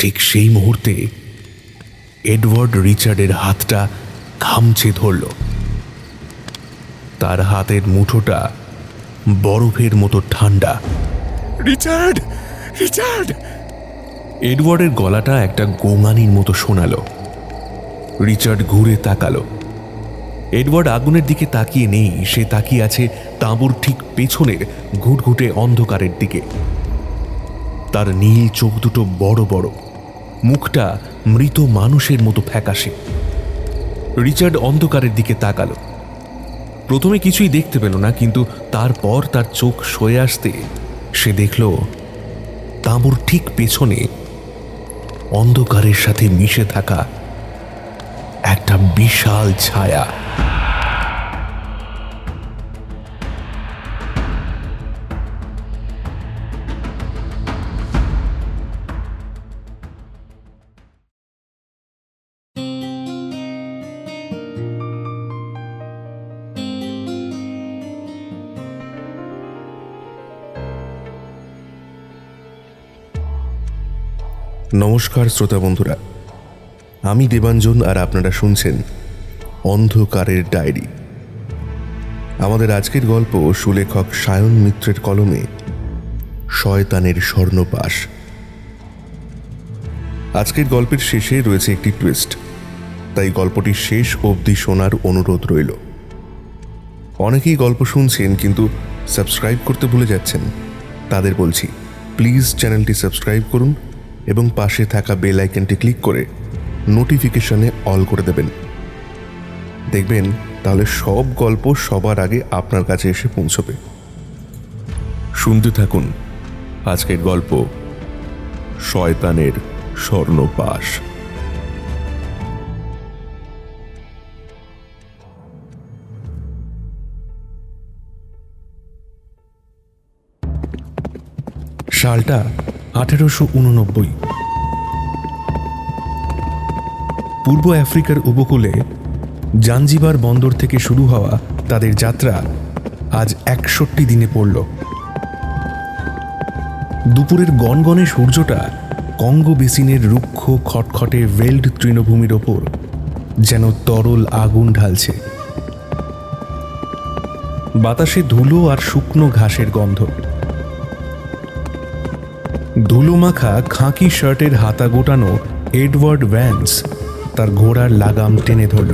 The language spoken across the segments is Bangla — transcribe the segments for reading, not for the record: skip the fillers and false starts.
ঠিক সেই মুহূর্তে এডওয়ার্ড রিচার্ডের হাতটা খামচে ধরল। তার হাতের মুঠোটা বরফের মতো ঠান্ডা। Richard, Richard! এডওয়ার্ডের গলাটা একটা গোঙানির মতো শোনালো। রিচার্ড ঘুরে তাকালো। এডওয়ার্ড আগুনের দিকে তাকিয়ে নেই, সে তাকিয়ে আছে তাঁবুর ঠিক পেছনের ঘুটঘুটে অন্ধকারের দিকে। তার নীল চোখ দুটো বড় বড়, মুখটা মৃত মানুষের মতো ফ্যাকাশে। রিচার্ড অন্ধকারের দিকে তাকালো। প্রথমে কিছুই দেখতে পেল না, কিন্তু তারপর তার চোখ সয়ে আসতে সে দেখল তাঁবুর ঠিক পেছনে অন্ধকারের সাথে মিশে থাকা একটা বিশাল ছায়া। নমস্কার শ্রোতা বন্ধুরা, আমি দেবাঞ্জন আর আপনারা শুনছেন অন্ধকারের ডায়েরি। আমাদের আজকের গল্প সুলেখক সায়ন মিত্রের কলমে শয়তানের স্বর্ণপাশ। আজকের গল্পের শেষে রয়েছে একটি টুইস্ট, তাই গল্পটি শেষ অবধি শোনার অনুরোধ রইল। অনেকেই গল্প শুনছেন কিন্তু সাবস্ক্রাইব করতে ভুলে যাচ্ছেন, তাদের বলছি প্লিজ চ্যানেলটি সাবস্ক্রাইব করুন এবং পাশে থাকা বেল আইকনটি ক্লিক করে নোটিফিকেশনে অল করে দেবেন। দেখবেন তাহলে সব গল্প সবার আগে আপনার কাছে এসে পৌঁছবে। শুনতে থাকুন আজকের গল্প শয়তানের স্বর্ণপাশ। সালটা 1889। পূর্ব আফ্রিকার উপকূলে জাঞ্জিবার বন্দর থেকে শুরু হওয়া তাদের যাত্রা আজ 61 দিনে পড়ল। দুপুরের গনগনে সূর্যটা কঙ্গো বেসিনের রুক্ষ খটখটে ভেল্ড তৃণভূমির ওপর যেন তরল আগুন ঢালছে। বাতাসে ধুলো আর শুকনো ঘাসের গন্ধ। ধুলো মাখা খাঁকি শার্টের হাতা গোটানো এডওয়ার্ড ভ্যান্স তার ঘোড়ার লাগাম টেনে ধরল।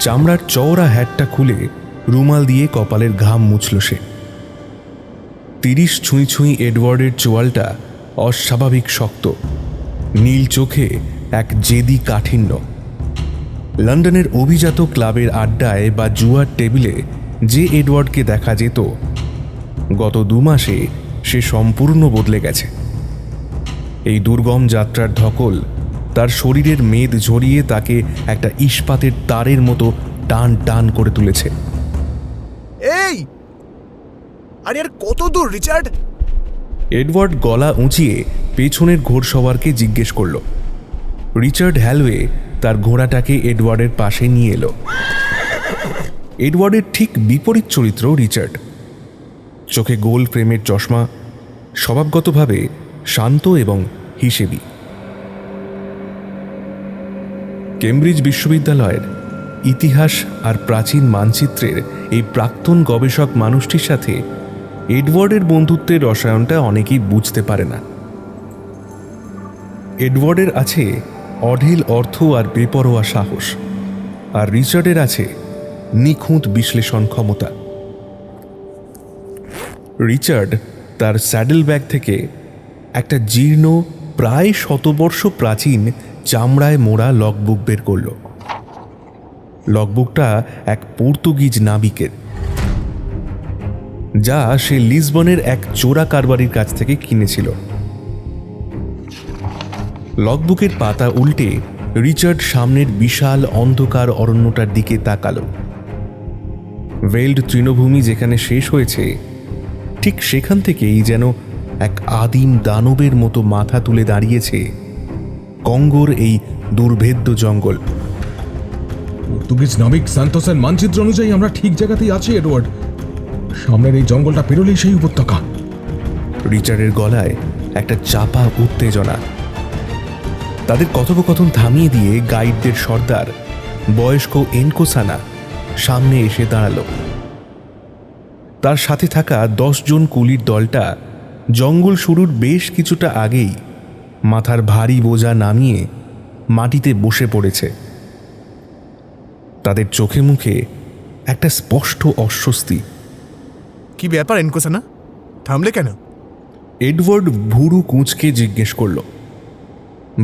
চামড়ার চওড়া হ্যাটটা খুলে রুমাল দিয়ে কপালের ঘাম মুছল সে। 30 ছুঁই ছুঁই এডওয়ার্ডের চোয়ালটা অস্বাভাবিক শক্ত, নীল চোখে এক জেদি কাঠিন্য। লন্ডনের অভিজাত ক্লাবের আড্ডায় বা জুয়ার টেবিলে যে এডওয়ার্ডকে দেখা যেত, গত 2 মাসে সে সম্পূর্ণ বদলে গেছে। এই দুর্গম যাত্রার ধকল তার শরীরের মেদ ঝরিয়ে তাকে একটা ইস্পাতের তারের মতো টান টান করে তুলেছে। এই, আরে আর কত দূর রিচার্ড? এডওয়ার্ড গলা উঁচিয়ে পেছনের ঘোড়সওয়ারকে জিজ্ঞেস করল। রিচার্ড হ্যালওয়ে তার ঘোড়াটাকে এডওয়ার্ডের পাশে নিয়ে এলো। এডওয়ার্ডের ঠিক বিপরীত চরিত্র রিচার্ড। চোখে গোল ফ্রেমের চশমা, স্বভাবগতভাবে শান্ত এবং হিসেবি। কেমব্রিজ বিশ্ববিদ্যালয়ের ইতিহাস আর প্রাচীন মানচিত্রের এই প্রাক্তন গবেষক মানুষটির সাথে এডওয়ার্ডের বন্ধুত্বের রসায়নটা অনেকেই বুঝতে পারে না। এডওয়ার্ডের আছে অঢেল অর্থ আর বেপরোয়া সাহস, আর রিচার্ডের আছে নিখুঁত বিশ্লেষণ ক্ষমতা। রিচার্ড তার স্যাডেল ব্যাগ থেকে একটা জীর্ণ প্রায় 100 বর্ষ প্রাচীন চামড়ায় মোড়া লগবুক বের করল। লগবুকটা এক পর্তুগিজ নাবিকের, যা সে লিসবনের এক চোরা কারবারির কাছ থেকে কিনেছিল। লগবুকের পাতা উল্টে রিচার্ড সামনের বিশাল অন্ধকার অরণ্যটার দিকে তাকালো। ভেল্ড তৃণভূমি যেখানে শেষ হয়েছে, ঠিক সেখান থেকেই যেন এক আদিম দানবের মতো মাথা তুলে দাঁড়িয়েছে কঙ্গোর এই দুর্ভেদ্য জঙ্গল। পর্তুগিজ নাবিক সান্তোসের মানচিত্র অনুযায়ী আমরা ঠিক জায়গাতেই আছি এডওয়ার্ড। সামনের এই জঙ্গলটা পেরোলেই সেই উপত্যকা। রিচার্ডের গলায় একটা চাপা উত্তেজনা। তাদের কথোপকথন থামিয়ে দিয়ে গাইডদের সর্দার বয়স্ক এনকোসানা সামনে এসে দাঁড়ালো। তার সাথে থাকা 10 জন কুলির দলটা জঙ্গল শুরুর বেশ কিছুটা আগেই মাথার ভারী বোঝা নামিয়ে মাটিতে বসে পড়েছে। তাদের চোখে মুখে একটা স্পষ্ট অস্বস্তি। কি ব্যাপার এনকোসানা, থামলে কেন? এডওয়ার্ড ভুরু কুঁচকে জিজ্ঞেস করল।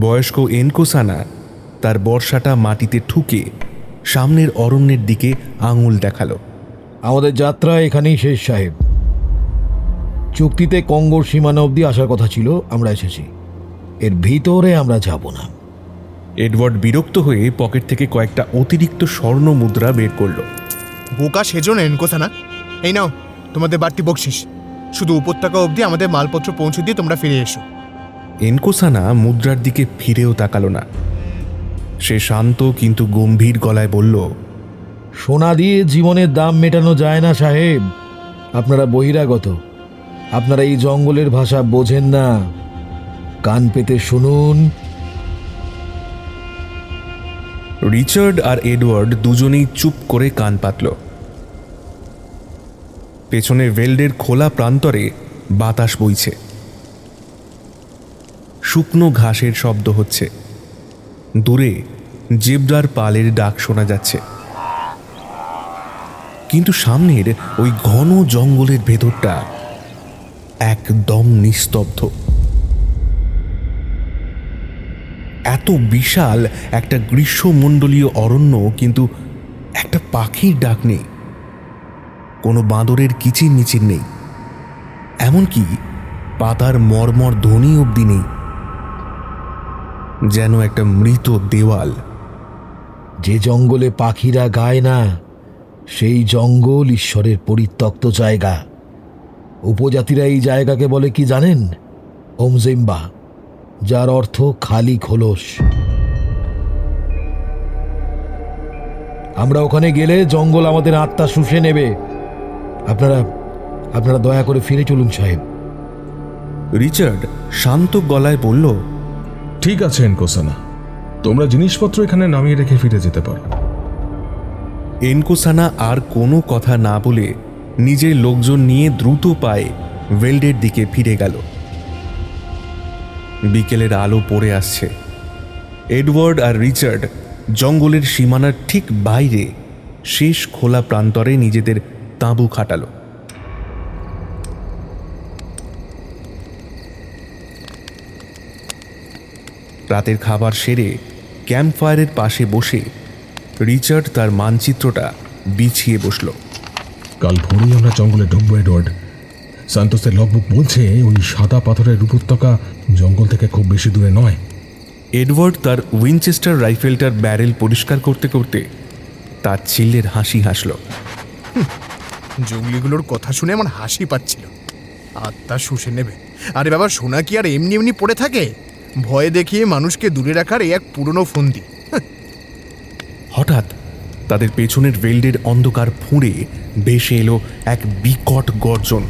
বয়স্ক এনকোসানা তার বর্ষাটা মাটিতে ঠুকে সামনের অরণ্যের দিকে আঙুল দেখালো। আমাদের যাত্রা এখানেই শেষ সাহেব। চুক্তিতে কঙ্গোর সীমানা অবধি আসার কথা ছিল, আমরা এসেছি। এর ভিতরে আমরা যাব না। এডওয়ার্ড বিরক্ত হয়ে পকেট থেকে কয়েকটা অতিরিক্ত স্বর্ণ মুদ্রা বের করল। বোকা সেজো না এনকোসানা, এই নাও তোমাদের বাড়তি বকশিস। শুধু উপত্যকা অবধি আমাদের মালপত্র পৌঁছে দিয়ে তোমরা ফিরে এসো। এনকোসানা মুদ্রার দিকে ফিরেও তাকালো না। সে শান্ত কিন্তু গম্ভীর গলায় বলল, সোনা দিয়ে জীবনের দাম মেটানো যায় না সাহেব। আপনারা বহিরাগত, আপনারা এই জঙ্গলের ভাষা বোঝেন না। কান পেতে শুনুন। রিচার্ড আর এডওয়ার্ড দুজনেই চুপ করে কান পাতল। পেছনে ভেল্ডের খোলা প্রান্তরে বাতাস বইছে, শুকনো ঘাসের শব্দ হচ্ছে, দূরে জেব্রার পালের ডাক শোনা যাচ্ছে। কিন্তু সামনের ওই ঘন জঙ্গলের ভেতরটা একদম নিস্তব্ধ। এত বিশাল একটা গ্রীষ্মমণ্ডলীয় অরণ্য, কিন্তু একটা পাখির ডাক নেই, কোনো বাঁদরের কিচিরমিচির নেই, এমনকি পাতার মর্মর ধ্বনি অবধি নেই। যেন একটা মৃত দেওয়াল। যে জঙ্গলে পাখিরা গায় না, সেই জঙ্গল ঈশ্বরের পরিত্যক্ত জায়গা। উপজাতিরা এই জায়গাকে বলে কি জানেন? ওমজেম্বা, যার অর্থ খালি খোলস। আমরা ওখানে গেলে জঙ্গল আমাদের আত্মা শুষে নেবে। আপনারা দয়া করে ফিরে চলুন সাহেব। রিচার্ড শান্ত গলায় বলল, ঠিক আছে এনকোসানা, তোমরা জিনিসপত্র এখানে নামিয়ে রেখে ফিরে যেতে পারো। এনকোসানা আর কোনো কথা না বলে নিজের লোকজন নিয়ে দ্রুত পায়ে ভেল্ডের দিকে ফিরে গেল। বিকেলের আলো পড়ে আসছে। এডওয়ার্ড আর রিচার্ড জঙ্গলের সীমানার ঠিক বাইরে শেষ খোলা প্রান্তরে নিজেদের তাঁবু খাটালো। রাতের খাবার সেরে ক্যাম্প ফায়ারের পাশে বসে রিচার্ড তার মানচিত্রটা বিছিয়ে বসল। কাল ভোরেই আমরা জঙ্গলে ঢুকবো এডওয়ার্ড। সান্তোসের লগবুক বলছে ওই সাদা পাথরের উপত্যকা জঙ্গল থেকে খুব বেশি দূরে নয়। এডওয়ার্ড তার উইনচেস্টার রাইফেলটার ব্যারেল পরিষ্কার করতে করতে তার ছিল্লের হাসি হাসল। জঙ্গলিগুলোর কথা শুনে আমার হাসি পাচ্ছিল। আত্মা শুষে নেবে। আরে বাবা, সোনা কি আর এমনি এমনি পড়ে থাকে? ভয় দেখিয়ে মানুষকে দূরে রাখার এক পুরনো ফন্দি। হঠাৎ তাদের পেছনের ভেল্ডের অন্ধকার ফুঁড়ে ভেসে এলো এক বিকট গর্জন।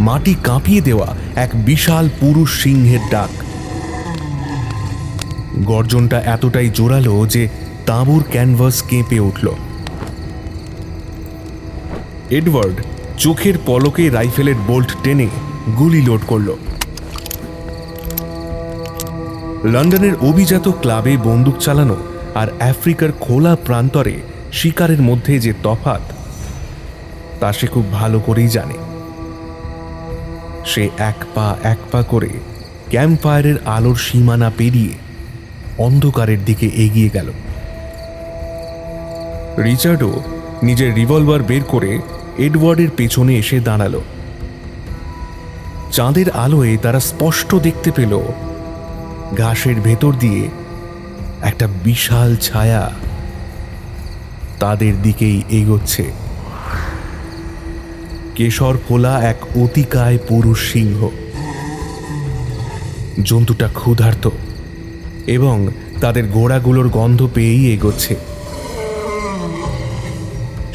মাটি কাঁপিয়ে দেওয়া এক বিশাল পুরুষ সিংহের ডাক। গর্জনটা এতটাই জোরালো যে তাঁবুর ক্যানভাস কেঁপে উঠল। এডওয়ার্ড চোখের পলকে রাইফেলের বোল্ট টেনে গুলি লোড করল। লন্ডনের অভিজাত ক্লাবে বন্দুক চালানো আর আফ্রিকার খোলা প্রান্তরে শিকারের মধ্যে যে তফাৎ, তা সে খুব ভালো করেই জানে। সে এক পা করে ক্যাম্প ফায়ারের আলোর সীমানা পেরিয়ে অন্ধকারের দিকে এগিয়ে গেল। রিচার্ডও নিজের রিভলভার বের করে এডওয়ার্ডের পেছনে এসে দাঁড়ালো। চাঁদের আলোয় তারা স্পষ্ট দেখতে পেল ঘাসের ভেতর দিয়ে একটা বিশাল ছায়া তাদের দিকেই এগোচ্ছে। কেশর ফোলা এক অতিকায় পুরুষ সিংহ। জন্তুটা ক্ষুধার্ত এবং তাদের ঘোড়াগুলোর গন্ধ পেয়েই এগোচ্ছে।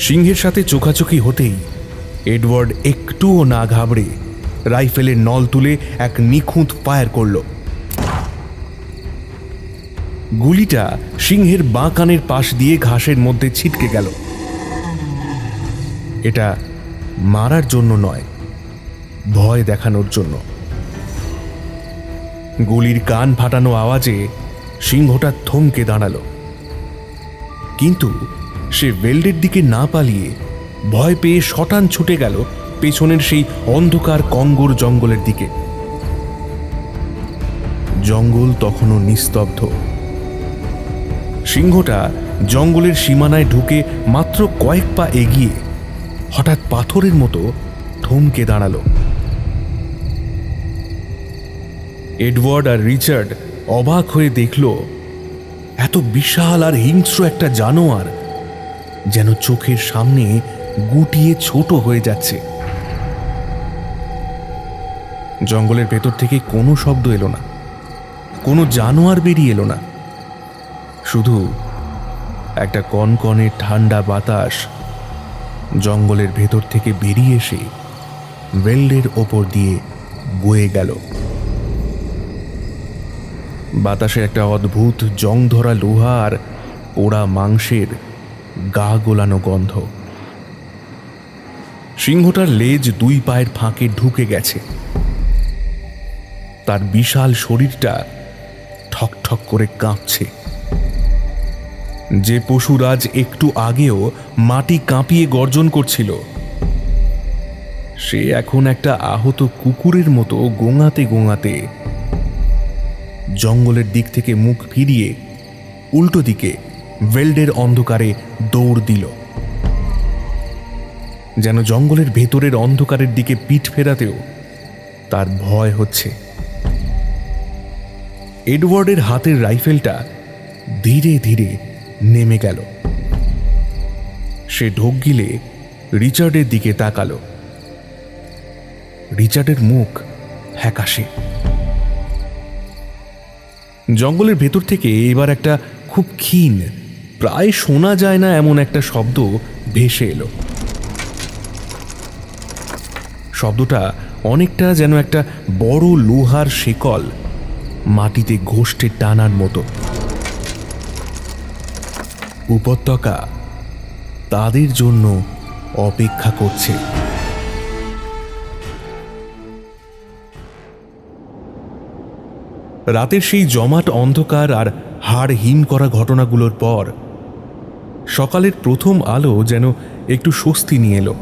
সিংহের সাথে চোখাচোখি হতেই এডওয়ার্ড একটুও না ঘাবড়ে রাইফেলের নল তুলে এক নিখুঁত ফায়ার করল। গুলিটা সিংহের বাঁ কানের পাশ দিয়ে ঘাসের মধ্যে ছিটকে গেল। এটা মারার জন্য নয়, ভয় দেখানোর জন্য। গুলির কান ফাটানো আওয়াজে সিংহটা থমকে দাঁড়ালো, কিন্তু সে ওয়েল্ডের দিকে না পালিয়ে ভয় পেয়ে শটান ছুটে গেল পেছনের সেই অন্ধকার কঙ্গোর জঙ্গলের দিকে। জঙ্গল তখনও নিস্তব্ধ। সিংহটা জঙ্গলের সীমানায় ঢুকে মাত্র কয়েক পা এগিয়ে হঠাৎ পাথরের মতো থমকে দাঁড়ালো। এডওয়ার্ড আর রিচার্ড অবাক হয়ে দেখল এত বিশাল আর হিংস্র একটা জানোয়ার যেন চোখের সামনে গুটিয়ে ছোট হয়ে যাচ্ছে। জঙ্গলের ভেতর থেকে কোনো শব্দ এলো না, কোনো জানোয়ার বেরিয়ে এলো না, শুধু একটা কনকনে ঠান্ডা বাতাস জঙ্গলের ভেতর থেকে বেরিয়ে এসে ওয়েল্ডের ওপর দিয়ে বয়ে গেল। বাতাসে একটা অদ্ভুত জং ধরা লোহা আর পোড়া মাংসের গা গোলানো গন্ধ। সিংহটার লেজ দুই পায়ের ফাঁকে ঢুকে গেছে। তার বিশাল শরীরটা ঠকঠক করে কাঁপছে। যে পশুরাজ একটু আগেও মাটি কাঁপিয়ে গর্জন করছিল, সে এখন একটা আহত কুকুরের মতো গোঙাতে গোঙাতে জঙ্গলের দিক থেকে মুখ ফিরিয়ে উল্টো দিকে ওয়েল্ডের অন্ধকারে দৌড় দিল, যেন জঙ্গলের ভেতরের অন্ধকারের দিকে পিঠ ফেরাতেও তার ভয় হচ্ছে। এডওয়ার্ডের হাতের রাইফেলটা ধীরে ধীরে নেমে গেল। সে ঢোক গিলে রিচার্ডের দিকে তাকালো। রিচার্ডের মুখ ফ্যাকাশে। জঙ্গলের ভেতর থেকে এবার একটা খুব ক্ষীণ, প্রায় শোনা যায় না এমন একটা শব্দ ভেসে এলো। শব্দটা অনেকটা যেন একটা বড় লোহার শেকল মাটিতে ঘষটে টানার মতো। উপত্যকা তাদের জন্য অপেক্ষা করছে। রাতের সেই জমাট অন্ধকার আর হাড় হিম করা ঘটনাগুলোর পর সকালের প্রথম আলো যেন একটু স্বস্তি নিয়ে এলো।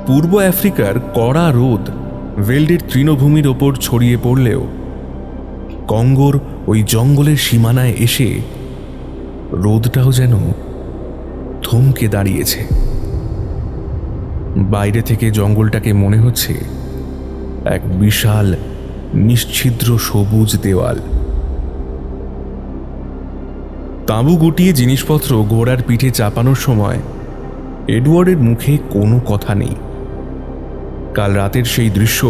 পূর্ব আফ্রিকার কড়া রোদ ওয়েল্ডের তৃণভূমির ওপর ছড়িয়ে পড়লেও কঙ্গোর ওই জঙ্গলের সীমানায় এসে রোদটাও যেন থমকে দাঁড়িয়েছে। বাইরে থেকে জঙ্গলটাকে মনে হচ্ছে এক বিশাল নিশ্ছিদ্র সবুজ দেওয়াল। তাঁবু গুটিয়ে জিনিসপত্র ঘোড়ার পিঠে চাপানোর সময় এডওয়ার্ডের মুখে কোনো কথা নেই। কাল রাতের সেই দৃশ্য,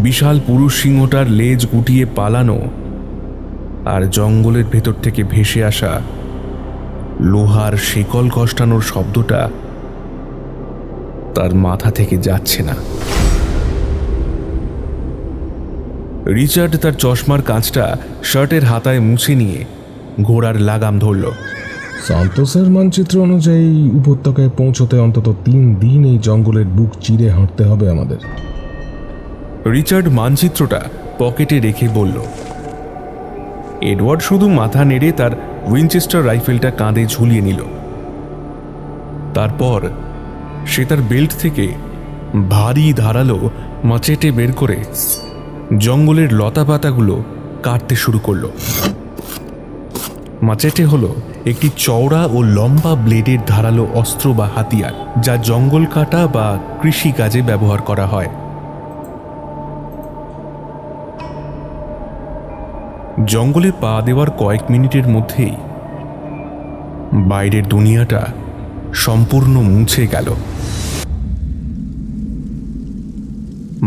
বিশাল পুরুষ সিংহটার লেজ গুটিয়ে পালানো আর জঙ্গলের ভেতর থেকে ভেসে আসা লোহার শেকল কষ্টানোর শব্দটা তার মাথা থেকে যাচ্ছে না। রিচার্ড তার চশমার কাঁচটা শার্টের হাতায় মুছে নিয়ে ঘোড়ার লাগাম ধরল। সান্তোসের মানচিত্র অনুযায়ী উপত্যকায় পৌঁছতে অন্তত 3 দিন এই জঙ্গলের বুক চিরে হাঁটতে হবে আমাদের। রিচার্ড মানচিত্রটা পকেটে রেখে বলল। এডওয়ার্ড শুধু মাথা নেড়ে তার উইনচেস্টার রাইফেলটা কাঁধে ঝুলিয়ে নিল। তারপর সে তার বেল্ট থেকে ভারী ধারালো মাচেটে বের করে জঙ্গলের লতাপাতাগুলো কাটতে শুরু করল। মাচেটে হলো একটি চওড়া ও লম্বা ব্লেডের ধারালো অস্ত্র বা হাতিয়ার, যা জঙ্গল কাটা বা কৃষি কাজে ব্যবহার করা হয়। জঙ্গলে পা দেওয়ার কয়েক মিনিটের মধ্যেই বাইরের দুনিয়াটা সম্পূর্ণ মুছে গেল।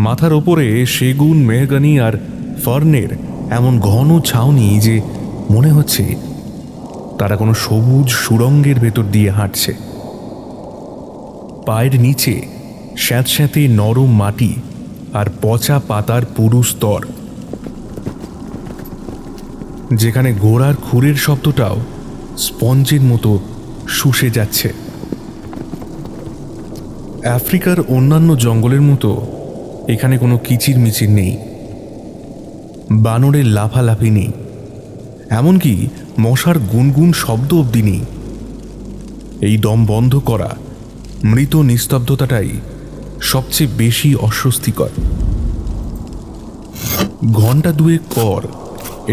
মাথার ওপরে সেগুন, মেহগনি আর ফার্নের এমন ঘন ছাউনি যে মনে হচ্ছে তারা কোনো সবুজ সুড়ঙ্গের ভেতর দিয়ে হাঁটছে। পায়ের নিচে স্যাঁতস্যাঁতে নরম মাটি আর পচা পাতার পুরু স্তর, যেখানে ঘোড়ার খুরের শব্দটাও স্পঞ্জের মতো শুষে যাচ্ছে। আফ্রিকার অন্যান্য জঙ্গলের মতো এখানে কোনো কিচিরমিচির নেই, বানরের লাফালাফি নেই, এমনকি মশার গুনগুন শব্দ অবধি নেই। এই দম বন্ধ করা মৃত নিস্তব্ধতাটাই সবচেয়ে বেশি অস্বস্তিকর। ঘন্টা দুয়েক পর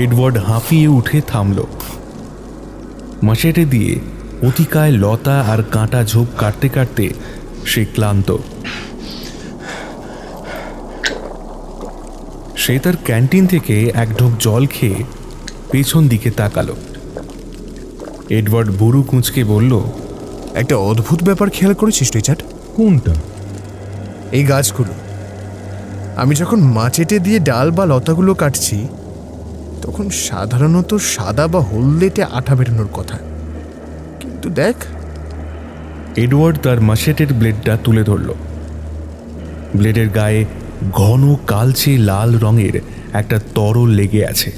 এডওয়ার্ড হাঁপিয়ে উঠে থামল। মাচেটে দিয়ে অতিকায় লতা আর কাঁটা ঝোপ কাটতে কাটতে সে ক্লান্ত। সে তার ক্যান্টিন থেকে এক ঢোক জল খেয়ে পেছন দিকে তাকালো। এডওয়ার্ড বুড়ো কুঁচকে বলল, একটা অদ্ভুত ব্যাপার খেয়াল করেছিস রিচার্ড? কোনটা? এই গাছগুলো, আমি যখন মাচেটে দিয়ে ডাল বা লতাগুলো কাটছি তখন সাধারণত সাদা বা হলদেটে আঠা বেরোনোর কথা, কিন্তু দেখ। এডওয়ার্ড তার মাচেটের ব্লেডটা তুলে ধরল। ব্লেডের গায়ে ঘন কালচে লাল রঙের একটা তরল লেগে আছে।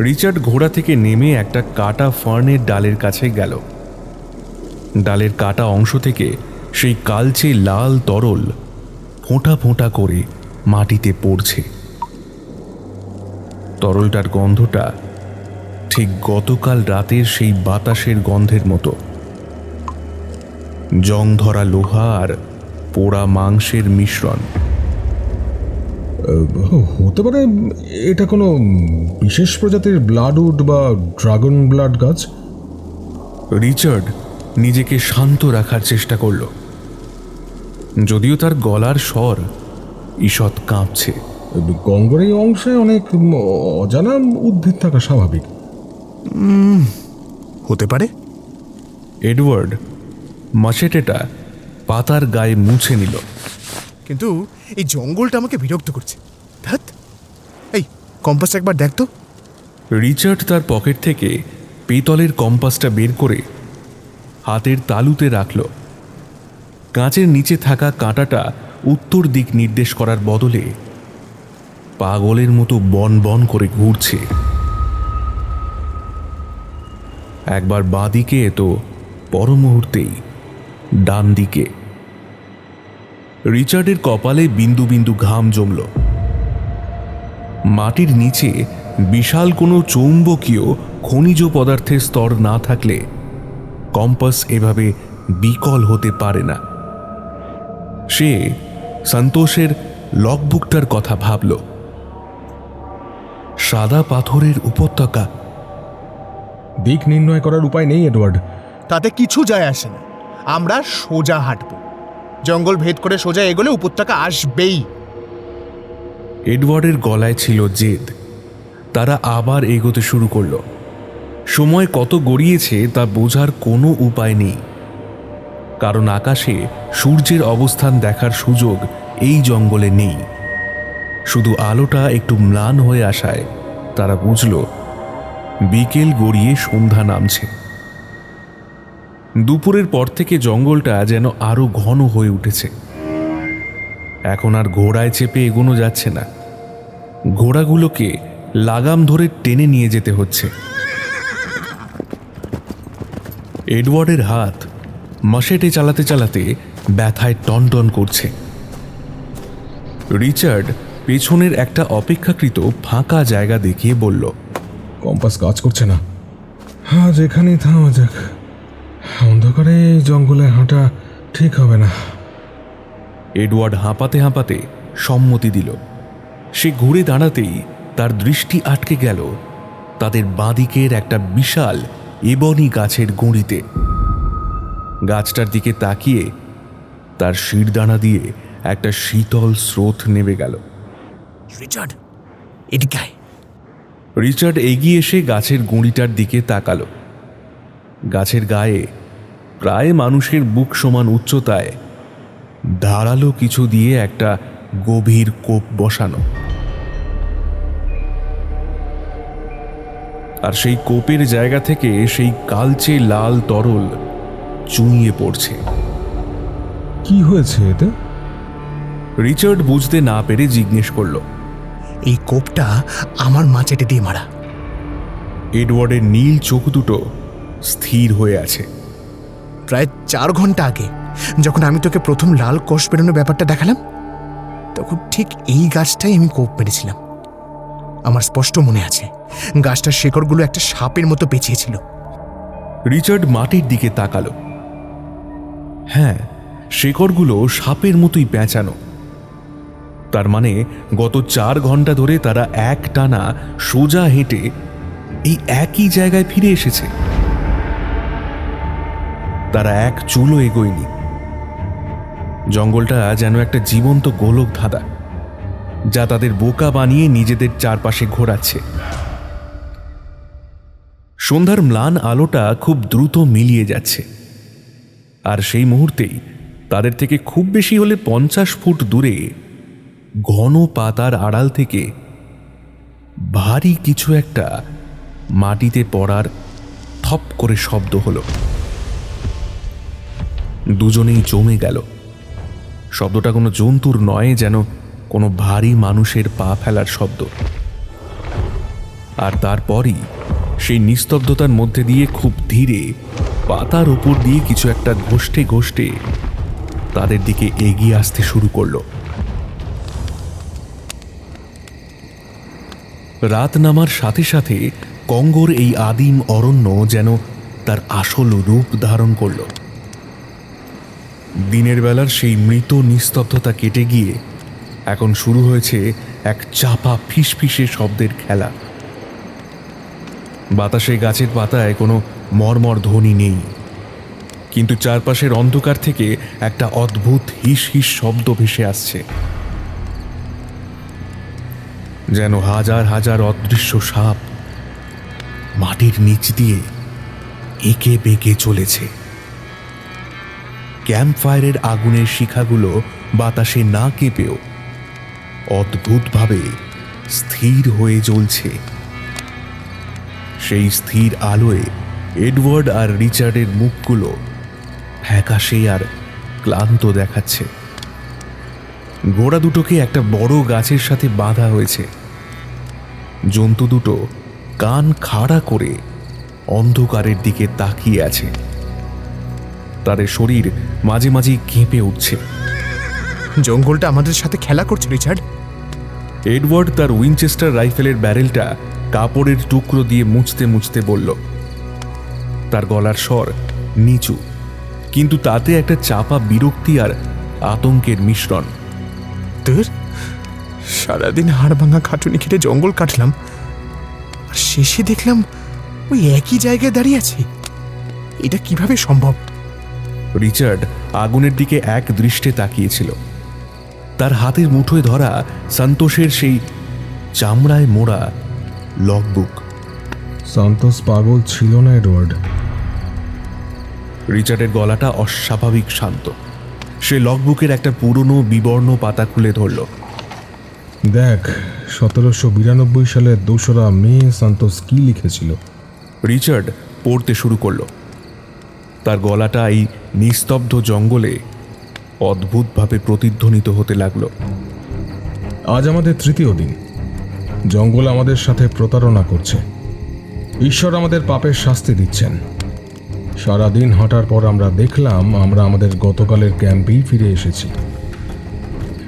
রিচার্ড ঘোড়া থেকে নেমে একটা কাটা ফার্নের ডালের কাছে গেল। ডালের কাটা অংশ থেকে সেই কালচে লাল তরল ফোঁটা ফোঁটা করে মাটিতে পড়ছে। তরলটার গন্ধটা ঠিক গতকাল রাতের সেই বাতাসের গন্ধের মতো, জং ধরা লোহা আর পোড়া মাংসের মিশ্রণ। হতে পারে এটা কোনো বিশেষ প্রজাতির ব্লাডউড বা ড্রাগন ব্লাড গাছ। রিচার্ড নিজেকে শান্ত রাখার চেষ্টা করল, যদিও তার গলার স্বর ঈষৎ কাঁপছে। গঙ্গের এই অংশে অনেক অজানা উদ্ভিদ থাকা স্বাভাবিক। হতে পারে। এডওয়ার্ড মাচেটেটা পাতার গায়ে মুছে নিল। কিন্তু এই জঙ্গলটা আমাকে বিরক্ত করছে। ধ্যাৎ, এই কম্পাসটা একবার দেখ তো। রিচার্ড তার পকেট থেকে পেতলের কম্পাসটা বের করে হাতের তালুতে রাখল। কাঁচের নিচে থাকা কাঁটাটা উত্তর দিক নির্দেশ করার বদলে পাগলের মতো বন বন করে ঘুরছে। একবার বাঁ দিকে তো পর মুহূর্তেই ডান দিকে। রিচার্ডের কপালে বিন্দু বিন্দু ঘাম জমল। মাটির নিচে বিশাল কোনো চৌম্বকীয় খনিজ পদার্থের স্তর না থাকলে কম্পাস এভাবে বিকল হতে পারে না। সে সন্তোষের লগবুকটার কথা ভাবল। সাদা পাথরের উপত্যকা। দিক নির্ণয় করার উপায় নেই এডওয়ার্ড। তাতে কিছু যায় আসে না, আমরা সোজা হাঁটবো। জঙ্গল ভেদ করে সোজা এগোলে উপত্যকা আসবেই। এডওয়ার্ডের গলায় ছিল জেদ। তারা আবার এগোতে শুরু করল। সময় কত গড়িয়েছে তা বোঝার কোনো উপায় নেই, কারণ আকাশে সূর্যের অবস্থান দেখার সুযোগ এই জঙ্গলে নেই। শুধু আলোটা একটু ম্লান হয়ে আসায় তারা বুঝল বিকেল গড়িয়ে সন্ধ্যা নামছে। দুপুরের পর থেকে জঙ্গলটা যেন আরো ঘন হয়ে উঠেছে। এখন আর ঘোড়ায় চেপে এগোনো যাচ্ছে না, ঘোড়াগুলোকে লাগাম ধরে টেনে নিয়ে যেতে হচ্ছে। এডওয়ার্ডের হাত মাচেটে চালাতে চালাতে ব্যথায় টনটন করছে। রিচার্ড পেছনের একটা অপেক্ষাকৃত ফাঁকা জায়গা দেখিয়ে বলল, কম্পাস কাজ করছে না। আজ এখানেই থামা যাক। অন্ধকারে এই জঙ্গলে হাঁটা ঠিক হবে না। এডওয়ার্ড হাঁপাতে হাঁপাতে সম্মতি দিল। সে ঘুরে দাঁড়াতেই তার দৃষ্টি আটকে গেল তাদের বাঁদিকের একটা বিশাল এবনি গাছের গুঁড়িতে। গাছটার দিকে তাকিয়ে তার শিরদাঁড়া দিয়ে একটা শীতল স্রোত নেমে গেল। রিচার্ড, এদিকে আয়। রিচার্ড এগিয়ে এসে গাছের গুঁড়িটার দিকে তাকালো। গাছের গায়ে প্রায় মানুষের বুক সমান উচ্চতায় ধারালো কিছু দিয়ে একটা গভীর কোপ বসানো, আর সেই কোপের জায়গা থেকে সেই কালচে লাল তরল চুঁইয়ে পড়ছে। কি হয়েছে এতে? রিচার্ড বুঝতে না পেরে জিজ্ঞেস করল। এই কোপটা আমার মাচেটে দিয়ে মারা। এডওয়ার্ডের নীল চোখ দুটো স্থির হয়ে আছে। প্রায় 4 ঘন্টা আগে যখন আমি তোকে প্রথম লাল কোষ বেরোনোর ব্যাপারটা দেখালাম, তখন ঠিক এই গাছটাই আমি কোপ মেরেছিলাম। আমার স্পষ্ট মনে আছে গাছটার শেকড়গুলো একটা সাপের মতো পেঁচিয়েছিল। রিচার্ড মাটির দিকে তাকালো। হ্যাঁ, শেকড়গুলো সাপের মতোই পেঁচানো। তার মানে গত 4 ঘন্টা ধরে তারা এক টানা সোজা হেঁটে এই একই জায়গায় ফিরে এসেছে। তারা এক চুলও এগোয়নি। জঙ্গলটা যেন একটা জীবন্ত গোলক ধাঁধা, যা তাদের বোকা বানিয়ে নিজেদের চারপাশে ঘোরাচ্ছে। সন্ধ্যার ম্লান আলোটা খুব দ্রুত মিলিয়ে যাচ্ছে, আর সেই মুহূর্তেই তাদের থেকে খুব বেশি হলে 50 ফুট দূরে ঘন পাতার আড়াল থেকে ভারী কিছু একটা মাটিতে পড়ার থপ করে শব্দ হলো। দুজনেই জমে গেল। শব্দটা কোনো জন্তুর নয়, যেন কোনো ভারী মানুষের পা ফেলার শব্দ। আর তারপরই সেই নিস্তব্ধতার মধ্যে দিয়ে খুব ধীরে পাতার উপর দিয়ে কিছু একটা ঘষ্টে ঘষ্টে তাদের দিকে এগিয়ে আসতে শুরু করলো। রাত নামার সাথে সাথে কঙ্গোর এই আদিম অরণ্য যেন তার আসল রূপ ধারণ করল। দিনের বেলার সেই মৃত নিস্তব্ধতা কেটে গিয়ে এখন শুরু হয়েছে এক চাপা ফিসফিসে শব্দের খেলা। বাতাসে গাছের পাতায় কোনো মর্মর ধ্বনি নেই, কিন্তু চারপাশের অন্ধকার থেকে একটা অদ্ভুত হিস হিস শব্দ ভেসে আসছে, যেন হাজার হাজার অদৃশ্য সাপ মাটির নিচ দিয়ে এঁকে বেঁকে চলেছে। ক্যাম্প ফায়ারের আগুনের শিখাগুলো বাতাসে না কেঁপেও অদ্ভুতভাবে স্থির হয়ে জ্বলছে। সেই স্থির আলোয় এডওয়ার্ড আর রিচার্ডের মুখগুলো ফ্যাকাশে আর ক্লান্ত দেখাচ্ছে। ঘোড়া দুটোকে একটা বড় গাছের সাথে বাঁধা হয়েছে। জন্তু দুটো কান খাড়া করে অন্ধকারের দিকে তাকিয়ে আছে। তাদের শরীর মাঝে মাঝে কেঁপে উঠছে। জঙ্গলটা আমাদের সাথে খেলা করছে রিচার্ড। এডওয়ার্ড তার উইনচেস্টার রাইফেলের ব্যারেলটা কাপড়ের টুকরো দিয়ে মুছতে মুছতে বলল। তার গলার স্বর নিচু, কিন্তু তাতে একটা চাপা বিরক্তি আর আতঙ্কের মিশ্রণ। তোর সারাদিন হাড় ভাঙা খাটুনি খেটে জঙ্গল কাটলাম, আর শেষে দেখলাম ওই একই জায়গায় দাঁড়িয়ে আছি। এটা কিভাবে সম্ভব? রিচার্ড আগুনের দিকে এক দৃষ্টে তাকিয়েছিল। তার হাতের মুঠোয় ধরা সন্তোষের সেই চামড়ায় মোড়া লগবুক। সান্তোস পাগল ছিল না এডওয়ার্ড। রিচার্ডের গলাটা অস্বাভাবিক শান্ত। সে লগবুকের একটা পুরনো বিবর্ণ পাতা খুলে ধরল। দেখ, 1792 সালের 2রা মে সান্তোস কি লিখেছিল। রিচার্ড পড়তে শুরু করলো। তার গলাটা এই নিস্তব্ধ জঙ্গলে অদ্ভুতভাবে প্রতিধ্বনিত হতে লাগলো। আজ আমাদের 3য় দিন। জঙ্গল আমাদের সাথে প্রতারণা করছে। ঈশ্বর আমাদের পাপের শাস্তি দিচ্ছেন। সারাদিন হাঁটার পর আমরা দেখলাম আমরা আমাদের গতকালের ক্যাম্পেই ফিরে এসেছি।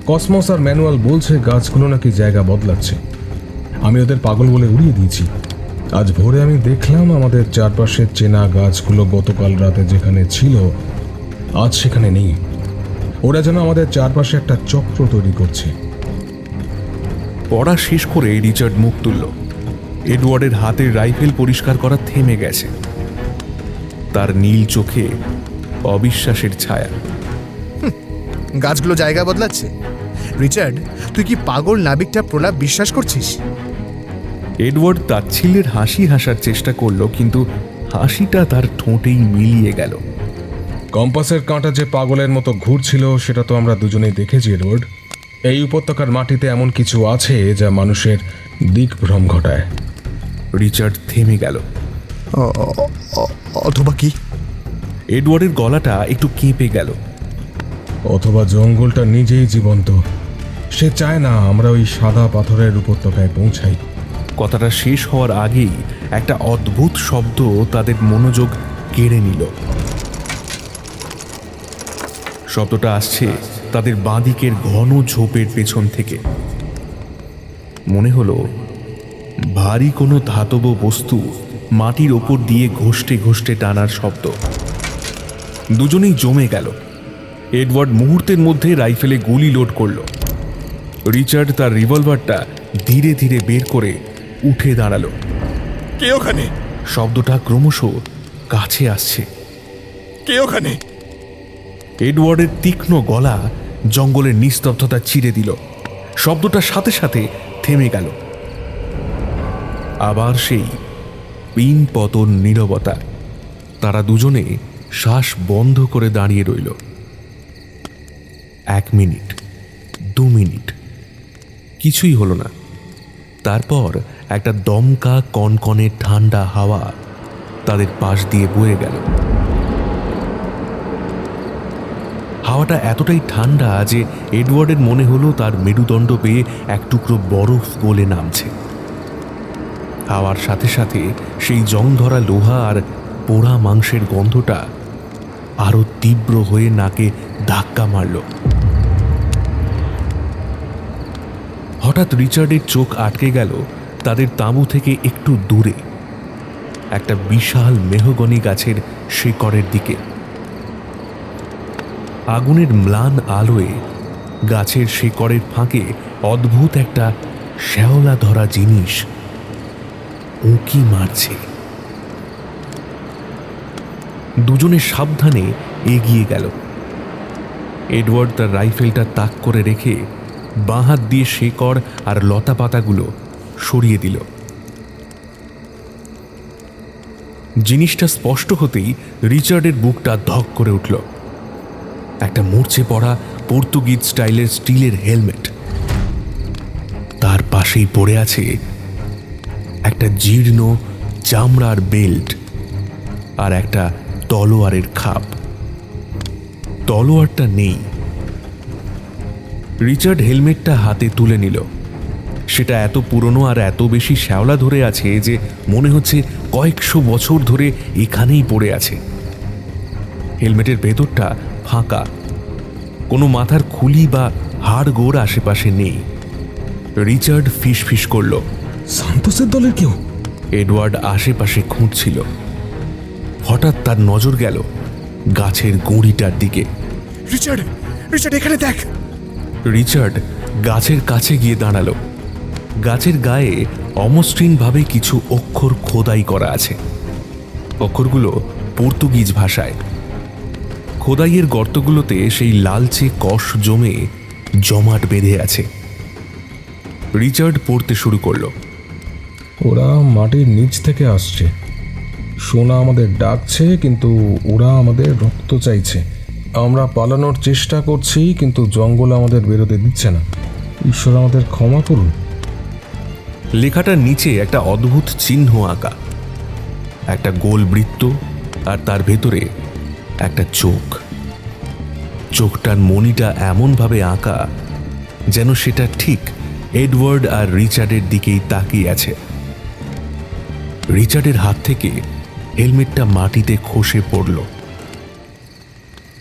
কসমস আর ম্যানুয়াল বলছে গাছগুলো নাকি জায়গা বদলাচ্ছে। আমি ওদের পাগল বলে উড়িয়ে দিয়েছি। আজ ভোরে আমি দেখলাম আমাদের চারপাশের চেনা গাছগুলো গতকাল রাতে যেখানে ছিল আজ সেখানে নেই। ওরা যেন আমাদের চারপাশে একটা চক্র তৈরি করছে। পড়া শেষ করে রিচার্ড মুখ তুলল। এডওয়ার্ডের হাতের রাইফেল পরিষ্কার করা থেমে গেছে। তার নীল চোখে অবিশ্বাসের ছায়া। গাছগুলো জায়গা বদলাচ্ছে? রিচার্ড, তুই কি পাগল নাবিকটা প্রলাপ বিশ্বাস করছিস? এডওয়ার্ড তাচ্ছিল্যের হাসি হাসার চেষ্টা করলো, কিন্তু হাসিটা তার ঠোঁটেই মিলিয়ে গেল। কম্পাসের কাঁটা যে পাগলের মতো ঘুরছিল সেটা তো আমরা দুজনেই দেখেছি এডওয়ার্ড। এই উপত্যকার মাটিতে এমন কিছু আছে যা মানুষের দিকভ্রম ঘটায়। রিচার্ড থেমে গেল। অথবা কি? এডওয়ার্ডের গলাটা একটু কেঁপে গেল। অথবা জঙ্গলটা নিজেই জীবন্ত। সে চায় না আমরা ওই সাদা পাথরের উপত্যকায় পৌঁছাই। কথাটা শেষ হওয়ার আগেই একটা অদ্ভুত শব্দ তাদের মনোযোগ কেড়ে নিল। শব্দটা আসছে তাদের বাঁদিকের ঘন ঝোপের পেছন থেকে। মনে হলো ভারী কোনো ধাতব বস্তু মাটির ওপর দিয়ে ঘষ্টে ঘষ্টে টানার শব্দ। দুজনেই জমে গেল। এডওয়ার্ড মুহূর্তের মধ্যে রাইফেলে গুলি লোড করল। রিচার্ড তার রিভলভারটা ধীরে ধীরে বের করে উঠে দাঁড়ালো। কে ওখানে? শব্দটা ক্রমশ কাছে আসছে। কে ওখানে? এডওয়ার্ডের তীক্ষ্ণ গলা জঙ্গলের নিস্তব্ধতা চিরে দিল। শব্দটার সাথে সাথে থেমে গেল। আবার সেই পিন পতন নীরবতা। তারা দুজনে শ্বাস বন্ধ করে দাঁড়িয়ে রইল। 1 মিনিট, 2 মিনিট, কিছুই হলো না। তারপর একটা দমকা কনকনে ঠান্ডা হাওয়া তাদের পাশ দিয়ে বয়ে গেল। হাওয়াটা এতটাই ঠান্ডা যে এডওয়ার্ডের মনে হলো তার মেরুদণ্ড পেয়ে এক টুকরো বরফ গলে নামছে। হাওয়ার সাথে সাথে সেই জং ধরা লোহা আর পোড়া মাংসের গন্ধটা আরো তীব্র হয়ে নাকে ধাক্কা মারল। হঠাৎ রিচার্ডের চোখ আটকে গেল তাদের তাঁবু থেকে একটু দূরে একটা বিশাল মেহগনি গাছের শিকড়ের দিকে। আগুনের ম্লান আলোয় গাছের শিকড়ের ফাঁকে অদ্ভুত একটা শ্যাওলা ধরা জিনিস উঁকি মারছে। দুজনে সাবধানে এগিয়ে গেল। এডওয়ার্ড তার রাইফেলটা তাক করে রেখে বাঁ হাত দিয়ে শিকড় আর লতা পাতাগুলো সরিয়ে দিল। জিনিসটা স্পষ্ট হতেই রিচার্ডের বুকটা ধক করে উঠল। একটা মূর্ছে পড়া পর্তুগিজ স্টাইলের স্টিলের হেলমেট। তার পাশেই পড়ে আছে একটা জীর্ণ চামড়ার বেল্ট আর একটা তলোয়ারের খাপ। তলোয়ারটা নেই। রিচার্ড হেলমেটটা হাতে তুলে নিল। সেটা এত পুরনো আর এত বেশি শ্যাওলা ধরে আছে যে মনে হচ্ছে কয়েকশো বছর ধরে এখানেই পড়ে আছে। হেলমেটের ভেতরটা ফাঁকা, কোনো মাথার খুলি বা হাড় গোড় আশেপাশে নেই। রিচার্ড ফিসফিস করল, সান্তোসের দলের কেউ। এডওয়ার্ড আশেপাশে খুঁজছিল। হঠাৎ তার নজর গেল গাছের গুঁড়িটার দিকে। রিচার্ড, রিচার্ড এখানে দেখ। রিচার্ড গাছের কাছে গিয়ে দাঁড়ালো। গাছের গায়ে অমসৃণভাবে কিছু অক্ষর খোদাই করা আছে। অক্ষরগুলো পর্তুগিজ ভাষায়। খোদাইয়ের গর্তগুলোতে সেই লালচে কষ জমে জমাট বেঁধে আছে। রিচার্ড পড়তে শুরু করলো। ওরা মাটির নিচ থেকে আসছে। সোনা আমাদের ডাকছে, কিন্তু ওরা আমাদের রক্ত চাইছে। আমরা পালানোর চেষ্টা করছি, কিন্তু জঙ্গল আমাদের বেরোতে দিচ্ছে না। ঈশ্বর আমাদের ক্ষমা করুন। লেখাটার নিচে একটা অদ্ভুত চিহ্ন আঁকা, একটা গোল বৃত্ত, আর তার ভেতরে একটা চোখ। চোখটার মণিটা এমনভাবে আঁকা যেন সেটা ঠিক এডওয়ার্ড আর রিচার্ডের দিকেই তাকিয়ে আছে। রিচার্ডের হাত থেকে হেলমেটটা মাটিতে খসে পড়ল।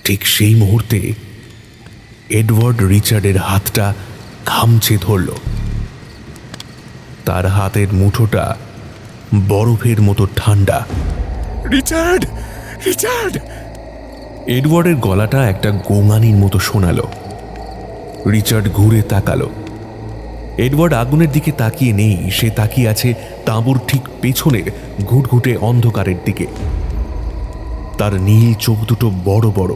ঠিক সেই মুহূর্তে এডওয়ার্ড রিচার্ডের হাতটা খামচে ধরল। তার হাতের মুঠোটা বরফের মতো ঠান্ডা। Richard, Richard! এডওয়ার্ডের গলাটা একটা গোঙানির মতো শোনালো। রিচার্ড ঘুরে তাকালো। এডওয়ার্ড আগুনের দিকে তাকিয়ে নেই, সে তাকিয়ে আছে তাঁবুর ঠিক পেছনের ঘুটঘুটে অন্ধকারের দিকে। তার নীল চোখ দুটো বড় বড়,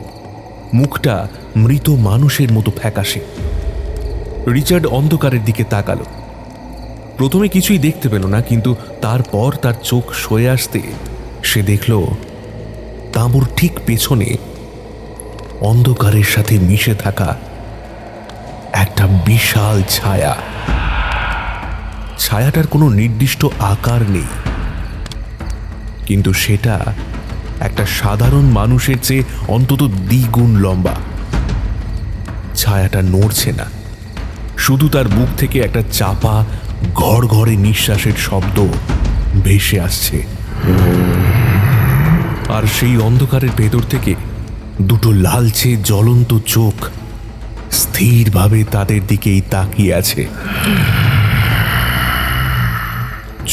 মুখটা মৃত মানুষের মতো ফ্যাকাশে। রিচার্ড অন্ধকারের দিকে তাকালো। প্রথমে কিছুই দেখতে পেল না, কিন্তু তারপর তার চোখ সয়ে আসতে সে দেখল তাঁবুর ঠিক পেছনে অন্ধকারের সাথে মিশে থাকা একটা বিশাল ছায়া। ছায়াটার কোনো নির্দিষ্ট আকার নেই, কিন্তু সেটা একটা সাধারণ মানুষের চেয়ে অন্তত দ্বিগুণ লম্বা। ছায়াটা নড়ছে না, শুধু তার বুক থেকে একটা চাপা ঘড়ঘড়ে নিঃশ্বাসের শব্দ ভেসে আসছে। আর সেই অন্ধকারের ভেতর থেকে দুটো লালচে জ্বলন্ত চোখ স্থিরভাবে তাদের দিকেই তাকিয়ে আছে।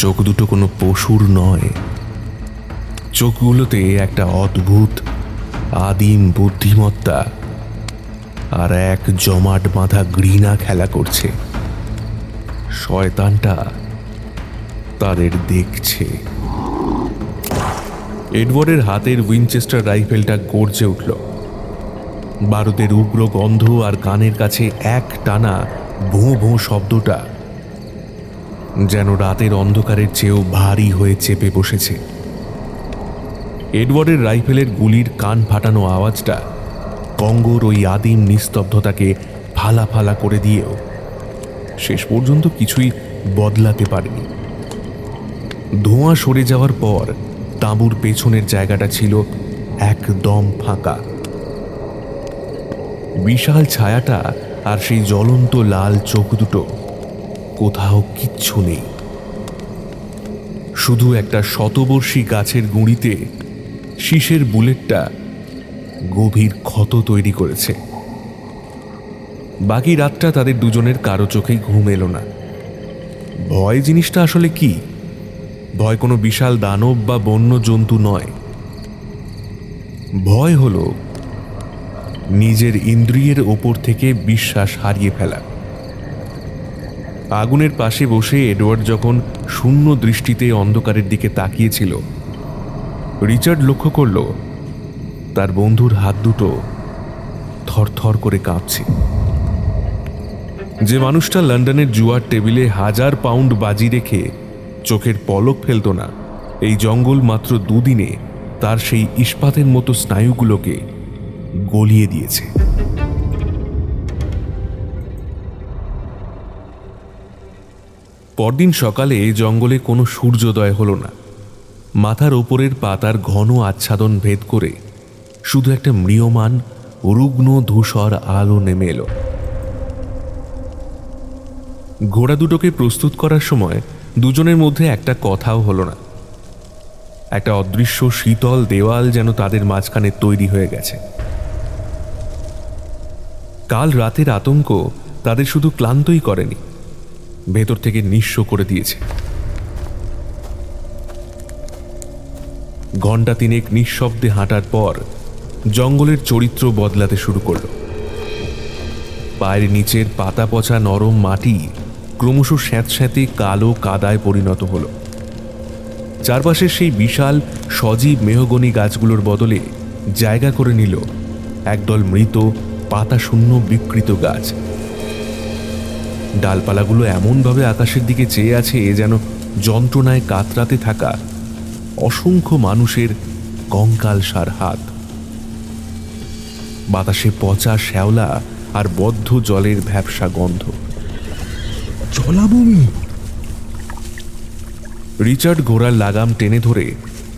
চোখ দুটো কোনো পশুর নয়, চোখগুলোতে একটা অদ্ভুত আদিম বুদ্ধিমত্তা আর এক জমাট বাঁধা ঘৃণা খেলা করছে। শয়তানটা তাদের দেখছে। এডওয়ার্ডের হাতের উইনচেস্টার রাইফেলটা গর্জে উঠল। বারুদের উগ্র গন্ধ আর কানের কাছে এক টানা ভোঁ ভোঁ শব্দটা যেন রাতের অন্ধকারের চেয়েও ভারী হয়ে চেপে বসেছে। এডওয়ার্ডের রাইফেলের গুলির কান ফাটানো আওয়াজটা কঙ্গোর ওই আদিম নিস্তব্ধতাকে ফালা ফালা করে দিয়েও শেষ পর্যন্ত কিছুই বদলাতে পারেনি। ধোঁয়া সরে যাওয়ার পর তাঁবুর পেছনের জায়গাটা ছিল একদম ফাঁকা। বিশাল ছায়াটা আর সেই জ্বলন্ত লাল চোখ দুটো, কোথাও কিচ্ছু নেই। শুধু একটা শতবর্ষী গাছের গুঁড়িতে শীষের বুলেটটা গভীর ক্ষত তৈরি করেছে। বাকি রাতটা তাদের দুজনের কারো চোখেই ঘুম এলো না। ভয় জিনিসটা আসলে কি? ভয় কোনো বিশাল দানব বা বন্য জন্তু নয়। ভয় হলো নিজের ইন্দ্রিয়ের ওপর থেকে বিশ্বাস হারিয়ে ফেলা। আগুনের পাশে বসে এডওয়ার্ড যখন শূন্য দৃষ্টিতে অন্ধকারের দিকে তাকিয়েছিল, রিচার্ড লক্ষ্য করল তার বন্ধুর হাত দুটো থরথর করে কাঁপছে। যে মানুষটা লন্ডনের জুয়ার টেবিলে 1000 পাউন্ড বাজি রেখে চোখের পলক ফেলত না, এই জঙ্গল মাত্র দুদিনে তার সেই ইস্পাতের মতো স্নায়ুগুলোকে গলিয়ে দিয়েছে। পরদিন সকালে জঙ্গলে কোনো সূর্যোদয় হলো না। মাথার ওপরের পাতার ঘন আচ্ছাদন ভেদ করে শুধু একটা ম্রিয়মান রুগ্ন ধূসর আলো নেমে এলো। ঘোড়া দুটোকে প্রস্তুত করার সময় দুজনের মধ্যে একটা কথাও হলো না। একটা অদৃশ্য শীতল দেওয়াল যেন তাদের মাঝখানে তৈরি হয়ে গেছে। কাল রাতের আতঙ্ক তাদের শুধু ক্লান্তই করেনি, ভেতর থেকে নিঃস্ব করে দিয়েছে। ঘণ্টা তিনেক নিঃশব্দে হাঁটার পর জঙ্গলের চরিত্র বদলাতে শুরু করল। পায়ের নিচের পাতা পচা নরম মাটি ক্রমশ স্যাঁতস্যাঁতে কালো কাদায় পরিণত হল। চারপাশের সেই বিশাল সজীব মেহগনি গাছগুলোর বদলে জায়গা করে নিল একদল মৃত পাতাশূন্য বিকৃত গাছ। ডালপালাগুলো এমনভাবে আকাশের দিকে চেয়ে আছে যেন যন্ত্রণায় কাতরাতে থাকা অসংখ্য মানুষের কঙ্কালসার হাত। বাতাসে পচা শ্যাওলা আর বদ্ধ জলের ভ্যাপসা গন্ধ। জলাভূমি! রিচার্ড ঘোড়ার লাগাম টেনে ধরে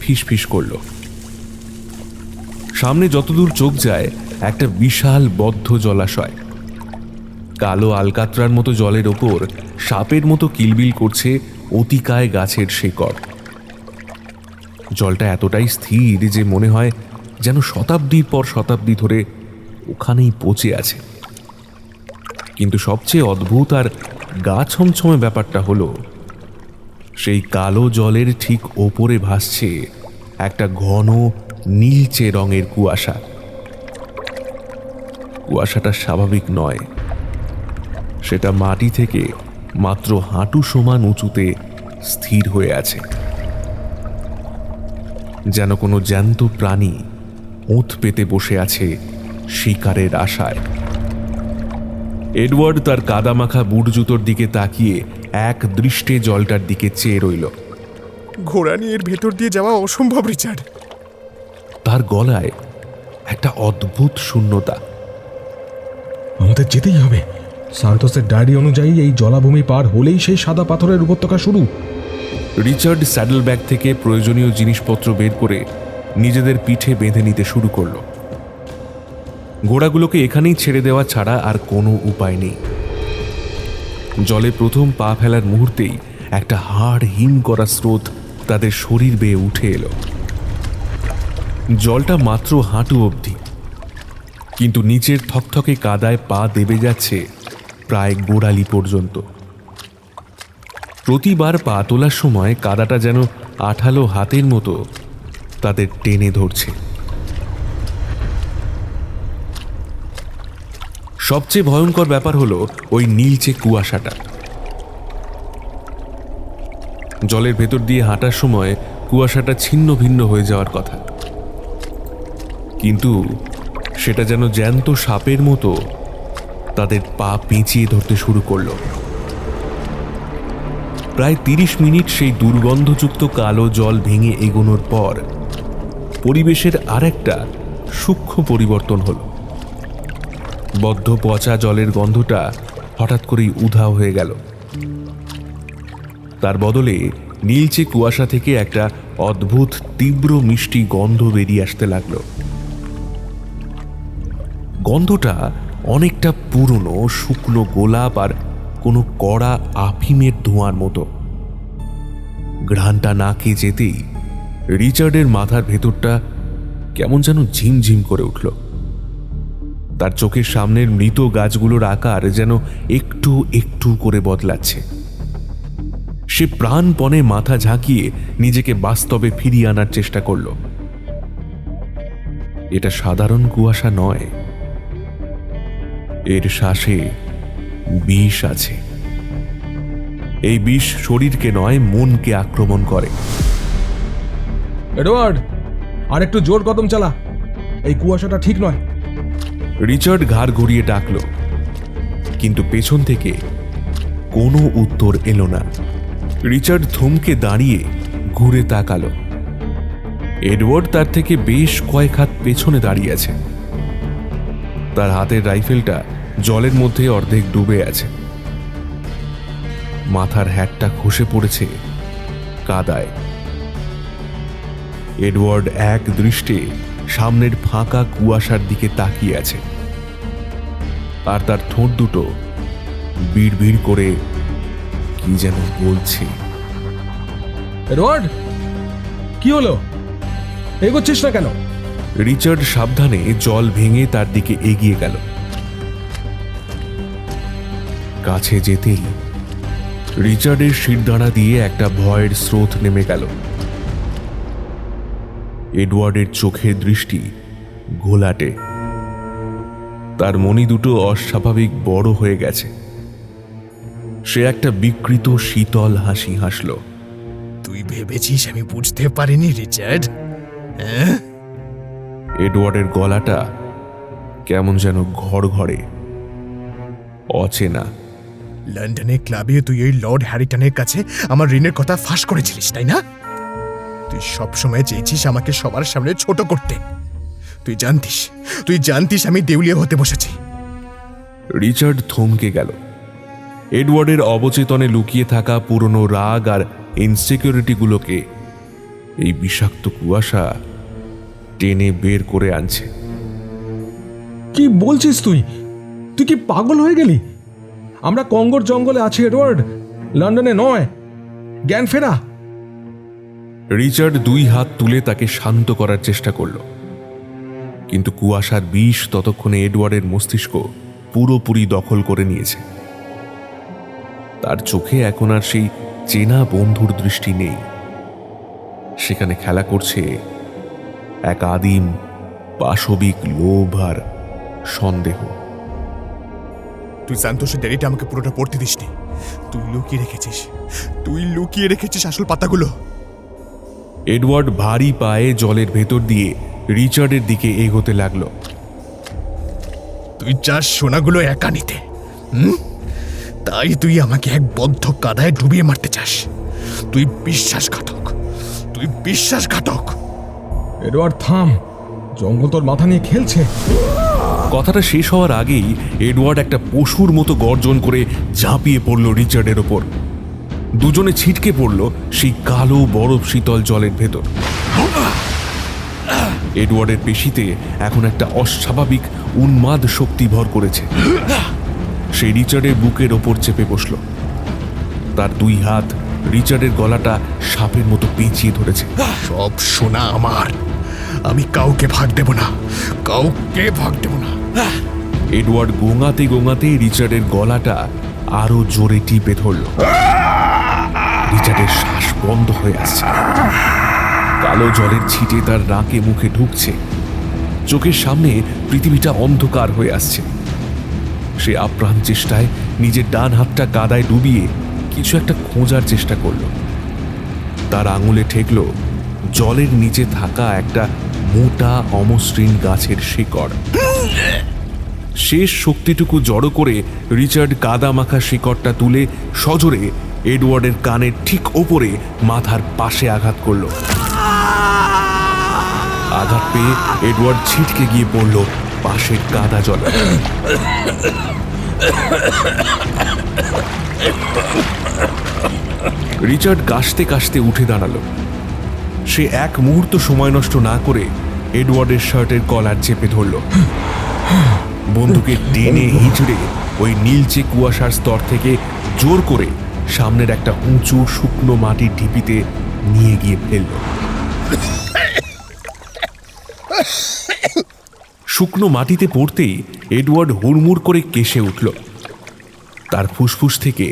ফিসফিস করল। সামনে যতদূর চোখ যায় একটা বিশাল বদ্ধ জলাশয়। কালো আলকাতরার মতো জলের ওপর সাপের মতো কিলবিল করছে অতিকায় গাছের শেকড়। জলটা এতটাই স্থির যে মনে হয় যেন শতাব্দীর পর শতাব্দী ধরে ওখানেই পচে আছে। কিন্তু সবচেয়ে অদ্ভুত আর গা ছমছমে ব্যাপারটা হলো সেই কালো জলের ঠিক ওপরে ভাসছে একটা ঘন নীলচে রঙের কুয়াশা। কুয়াশাটা স্বাভাবিক নয়, সেটা মাটি থেকে মাত্র হাঁটু সমান উঁচুতে স্থির হয়ে আছে, যেন কোনো জ্যান্ত প্রাণী ওঁত পেতে বসে আছে শিকারের আশায়। এডওয়ার্ড তার কাদামাখা বুট জুতোর দিকে তাকিয়ে এক দৃষ্টে জলটার দিকে চেয়ে রইল। ঘোড়া নিয়ে এর ভেতর দিয়ে যাওয়া অসম্ভব, রিচার্ড। তার গলায় একটা অদ্ভুত শূন্যতা। আমাদের যেতেই হবে। সান্তোসের ডায়েরি অনুযায়ী এই জলাভূমি পার হলেই সেই সাদা পাথরের উপত্যকা শুরু। রিচার্ড স্যাডেল ব্যাগ থেকে প্রয়োজনীয় জিনিসপত্র বের করে নিজেদের পিঠে বেঁধে নিতে শুরু করল। ঘোড়াগুলোকে এখানেই ছেড়ে দেওয়া ছাড়া আর কোনো উপায় নেই। জলে প্রথম পা ফেলার মুহূর্তেই একটা হাড় হিম করা স্রোত তাদের শরীর বেয়ে উঠে এলো। জলটা মাত্র হাঁটু অবধি, কিন্তু নিচের থকথকে কাদায় পা দেবে যাচ্ছে প্রায় গোড়ালি পর্যন্ত। প্রতিবার পা তোলার সময় কাদাটা যেন আঠালো হাতের মতো তাদের টেনে ধরছে। সবচেয়ে ভয়ঙ্কর ব্যাপার হলো ওই নীলচে কুয়াশাটা। জলের ভেতর দিয়ে হাঁটার সময় কুয়াশাটা ছিন্ন ভিন্ন হয়ে যাওয়ার কথা, কিন্তু সেটা যেন জ্যান্ত সাপের মতো তাদের পা পেঁচিয়ে ধরতে শুরু করলো। প্রায় 30 মিনিট সেই দুর্গন্ধযুক্ত কালো জল ভেঙে এগোনোর পর পরিবেশের আরেকটা সূক্ষ্ম পরিবর্তন হলো। বদ্ধ পচা জলের গন্ধটা হঠাৎ করেই উধাও হয়ে গেল। তার বদলে নীলচে কুয়াশা থেকে একটা অদ্ভুত তীব্র মিষ্টি গন্ধ বেরিয়ে আসতে লাগলো। গন্ধটা অনেকটা পুরনো শুকনো গোলাপ আর কোনো কড়া আফিমের ধোঁয়ার মতো। ঘ্রাণটা নাকে যেতেই রিচার্ডের মাথার ভেতরটা কেমন যেন ঝিমঝিম করে উঠল। তার চোখের সামনের মৃত গাছগুলোর আকার যেন একটু একটু করে বদলাচ্ছে। সে প্রাণপণে মাথা ঝাঁকিয়ে নিজেকে বাস্তবে ফিরিয়ে আনার চেষ্টা করল। এটা সাধারণ কুয়াশা নয়, এর শ্বাসে বিষ আছে। এই বিষ শরীরকে নয়, মনকে আক্রমণ করে। এডওয়ার্ড, আর একটু জোর কদম চালা, এই কুয়াশাটা ঠিক নয়। রিচার্ড ঘাড় ঘুরিয়ে ডাকল, কিন্তু পেছন থেকে কোনো উত্তর এলো না। রিচার্ড থমকে দাঁড়িয়ে ঘুরে তাকালো। এডওয়ার্ড তার থেকে বেশ কয়েক হাত পেছনে দাঁড়িয়ে আছে। তার হাতের রাইফেলটা জলের মধ্যে অর্ধেক ডুবে আছে। মাথার হ্যাটটা খসে পড়েছে কাদায়। এডওয়ার্ড এক দৃষ্টে সামনের ফাঁকা কুয়াশার দিকে তাকিয়ে আছে, আর তার ঠোঁট দুটো বিড়বিড় করে কি যেন বলছে। এডওয়ার্ড, কি হলো? এগোচ্ছিস না কেন? রিচার্ড সাবধানে জল ভেঙে তার দিকে এগিয়ে গেল। কাছে যেতেই রিচার্ডের শিরদাঁড়া দিয়ে একটা ভয়ের স্রোত নেমে গেল। এডওয়ার্ডের চোখের দৃষ্টি ঘোলাটে, তার মনি দুটো অস্বাভাবিক বড় হয়ে গেছে। সে একটা বিকৃত শীতল হাসি হাসল। তুই ভেবেছিস আমি বুঝতে পারিনি রিচার্ড? হ্যাঁ, এডওয়ার্ডের গলাটা কেমন যেন ঘড়ঘড়ে, অচেনা। লন্ডনে ক্লাবে তুই ওই লর্ড হ্যারিটনের কাছে আমার ঋণের কথা ফাঁস করেছিলিস, তাই না? তুই সবসময় চেয়েছিস আমাকে সবার সামনে ছোট করতে। তুই জানতিস আমি দেউলিয়া হতে বসেছি। রিচার্ড থমকে গেল। এডওয়ার্ডের অবচেতনে লুকিয়ে থাকা পুরনো রাগ আর ইনসিকিউরিটিগুলোকে এই বিষাক্ত কুয়াশা টেনে বের করে আনছে। কি বলছিস তুই? তুই কি পাগল হয়ে গেলি? আমরা কঙ্গোর জঙ্গলে আছি এডওয়ার্ড, লন্ডনে নয়। জ্ঞান ফেরা। রিচার্ড 2 হাত তুলে তাকে শান্ত করার চেষ্টা করল, কিন্তু কুয়াশার বিষ ততক্ষণে এডওয়ার্ডের মস্তিষ্ক পুরোপুরি দখল করে নিয়েছে। তার চোখে এখন আর সেই চেনা বন্ধুর দৃষ্টি নেই। সেখানে খেলা করছে এক আদিম পাশবিক লোভ আর সন্দেহ। তুই সান্তোষের ডায়েরিটা আমাকে পুরোটা পড়তে দিসনি। তুই লুকিয়ে রেখেছিস আসল পাতাগুলো। এডওয়ার্ড ভারী পায়ে জলের ভেতর দিয়ে রিচার্ডের দিকে এগোতে লাগলো। তুই চাস সোনাগুলো একা নিতে, তাই তুই আমাকে এক বদ্ধ কাদায় ডুবিয়ে মারতে চাস। তুই বিশ্বাসঘাতক। এডওয়ার্ড থাম, জঙ্গল তোর মাথা নিয়ে খেলছে। কথাটা শেষ হওয়ার আগেই এডওয়ার্ড একটা পশুর মতো গর্জন করে ঝাঁপিয়ে পড়ল রিচার্ডের ওপর। দুজনে ছিটকে পড়ল সেই কালো বরফ শীতল জলের ভেতর। এডওয়ার্ডের পেশিতে এখন একটা অস্বাভাবিক উন্মাদ শক্তি ভর করেছে। সে রিচার্ডের বুকের ওপর চেপে বসল। তার দুই হাত রিচার্ডের গলাটা সাপের মতো পেঁচিয়ে ধরেছে। সব সোনা আমার, আমি কাউকে ভাগ দেব না, কাউকে ভাগ দেব না। এডওয়ার্ড গোঙাতে গোঙাতে রিচার্ডের গলাটা আরো জোরে টিপে ধরল। রিচার্ডের শ্বাস বন্ধ হয়ে আসছে। কালো জলের ছিটে তার নাকে মুখে ঢুকছে। চোখের সামনে পৃথিবীটা অন্ধকার হয়ে আসছে। সে আপ্রাণ চেষ্টায় নিজের ডান হাতটা কাদায় ডুবিয়ে কিছু একটা খোঁজার চেষ্টা করল। তার আঙুলে ঠেকল জলের নিচে থাকা একটা মোটা অমসৃণ গাছের শিকড়। শেষ শক্তিটুকু জড়ো করে রিচার্ড কাদা মাখা শিকড়টা তুলে সজোরে এডওয়ার্ডের কানের ঠিক ওপরে মাথার পাশে আঘাত করল। আঘাত পেয়ে এডওয়ার্ড ছিটকে গিয়ে পড়ল পাশের কাদা জলে। রিচার্ড কাশতে কাশতে উঠে দাঁড়ালো। সে এক মুহূর্ত সময় নষ্ট না করে এডওয়ার্ডের শার্টের কলার চেপে ধরল। বন্ধুকে টেনে হিঁচড়ে ওই নীলচে কুয়াশার স্তর থেকে জোর করে সামনের একটা উঁচু শুকনো মাটির ঢিপিতে নিয়ে গিয়ে ফেলল। শুকনো মাটিতে পড়তেই এডওয়ার্ড হুড়মুড় করে কেশে উঠল। তার ফুসফুস থেকে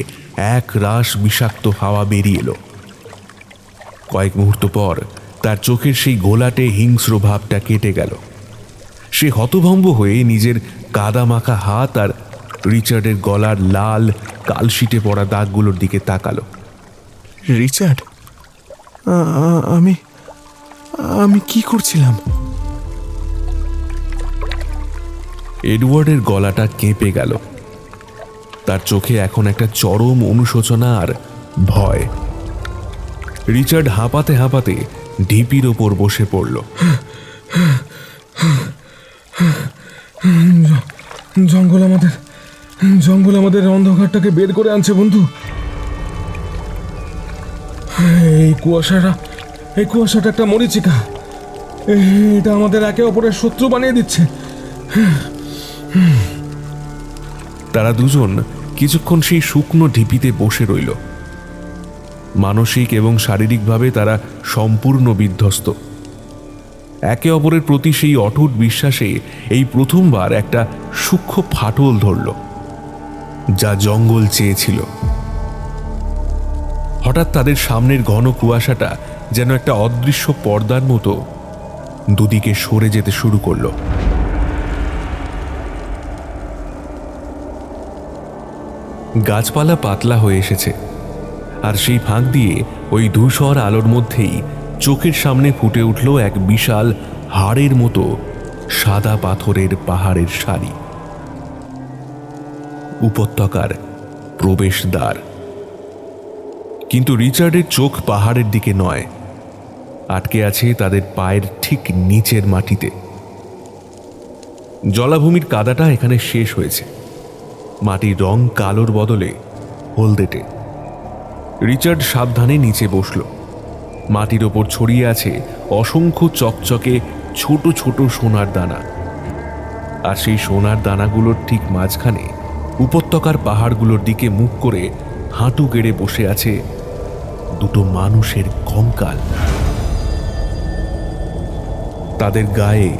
এক রাশ বিষাক্ত হাওয়া বেরিয়ে এলো। কয়েক মুহূর্ত পর তার চোখের সেই ঘোলাটে হিংস্র ভাবটা কেটে গেল। সে হতভম্ব হয়ে নিজের কাদা মাখা হাত আর রিচার্ডের গলার লাল কালশিটে পড়া দাগগুলোর দিকে তাকালো। রিচার্ড, আমি আমি কি করছিলাম? এডওয়ার্ডের গলাটা কেঁপে গেল। তার চোখে এখন একটা চরম অনুশোচনা আর ভয়। রিচার্ড হাঁপাতে হাঁপাতে ঢিপির ওপর বসে পড়ল। জঙ্গল আমাদের অন্ধকারটাকে বের করে আনছে বন্ধু। এই কুয়াশাটা একটা মরীচিকা। এটা আমাদের একে অপরের শত্রু বানিয়ে দিচ্ছে। তারা দুজন কিছুক্ষণ সেই শুকনো ঢিপিতে বসে রইল। মানসিক এবং শারীরিকভাবে তারা সম্পূর্ণ বিধ্বস্ত। একে অপরের প্রতি সেই অটুট বিশ্বাসে এই প্রথমবার একটা সূক্ষ্ম ফাটল ধরল, যা জঙ্গল চেয়েছিল। হঠাৎ তাদের সামনের ঘন কুয়াশাটা যেন একটা অদৃশ্য পর্দার মতো দুদিকে সরে যেতে শুরু করল। গাছপালা পাতলা হয়ে এসেছে, আর সেই ফাঁক দিয়ে ওই ধূসর আলোর মধ্যেই চোখের সামনে ফুটে উঠল এক বিশাল হাড়ের মতো সাদা পাথরের পাহাড়ের সারি। উপত্যকার প্রবেশদ্বার। কিন্তু রিচার্ডের চোখ পাহাড়ের দিকে নয়, আটকে আছে তাদের পায়ের ঠিক নিচের মাটিতে। জলাভূমির কাদাটা এখানে শেষ হয়েছে। মাটির রং কালোর বদলে হলদেটে। রিচার্ড সাবধানে নিচে বসল। মাটির ওপর ছড়িয়ে আছে অসংখ্য চকচকে ছোট ছোট সোনার দানা, আর সেই সোনার দানাগুলোর ঠিক মাঝখানে উপত্যকার পাহাড়গুলোর দিকে মুখ করে হাঁটু গেড়ে বসে আছে দুটো মানুষের কঙ্কাল। তাদের গায়ে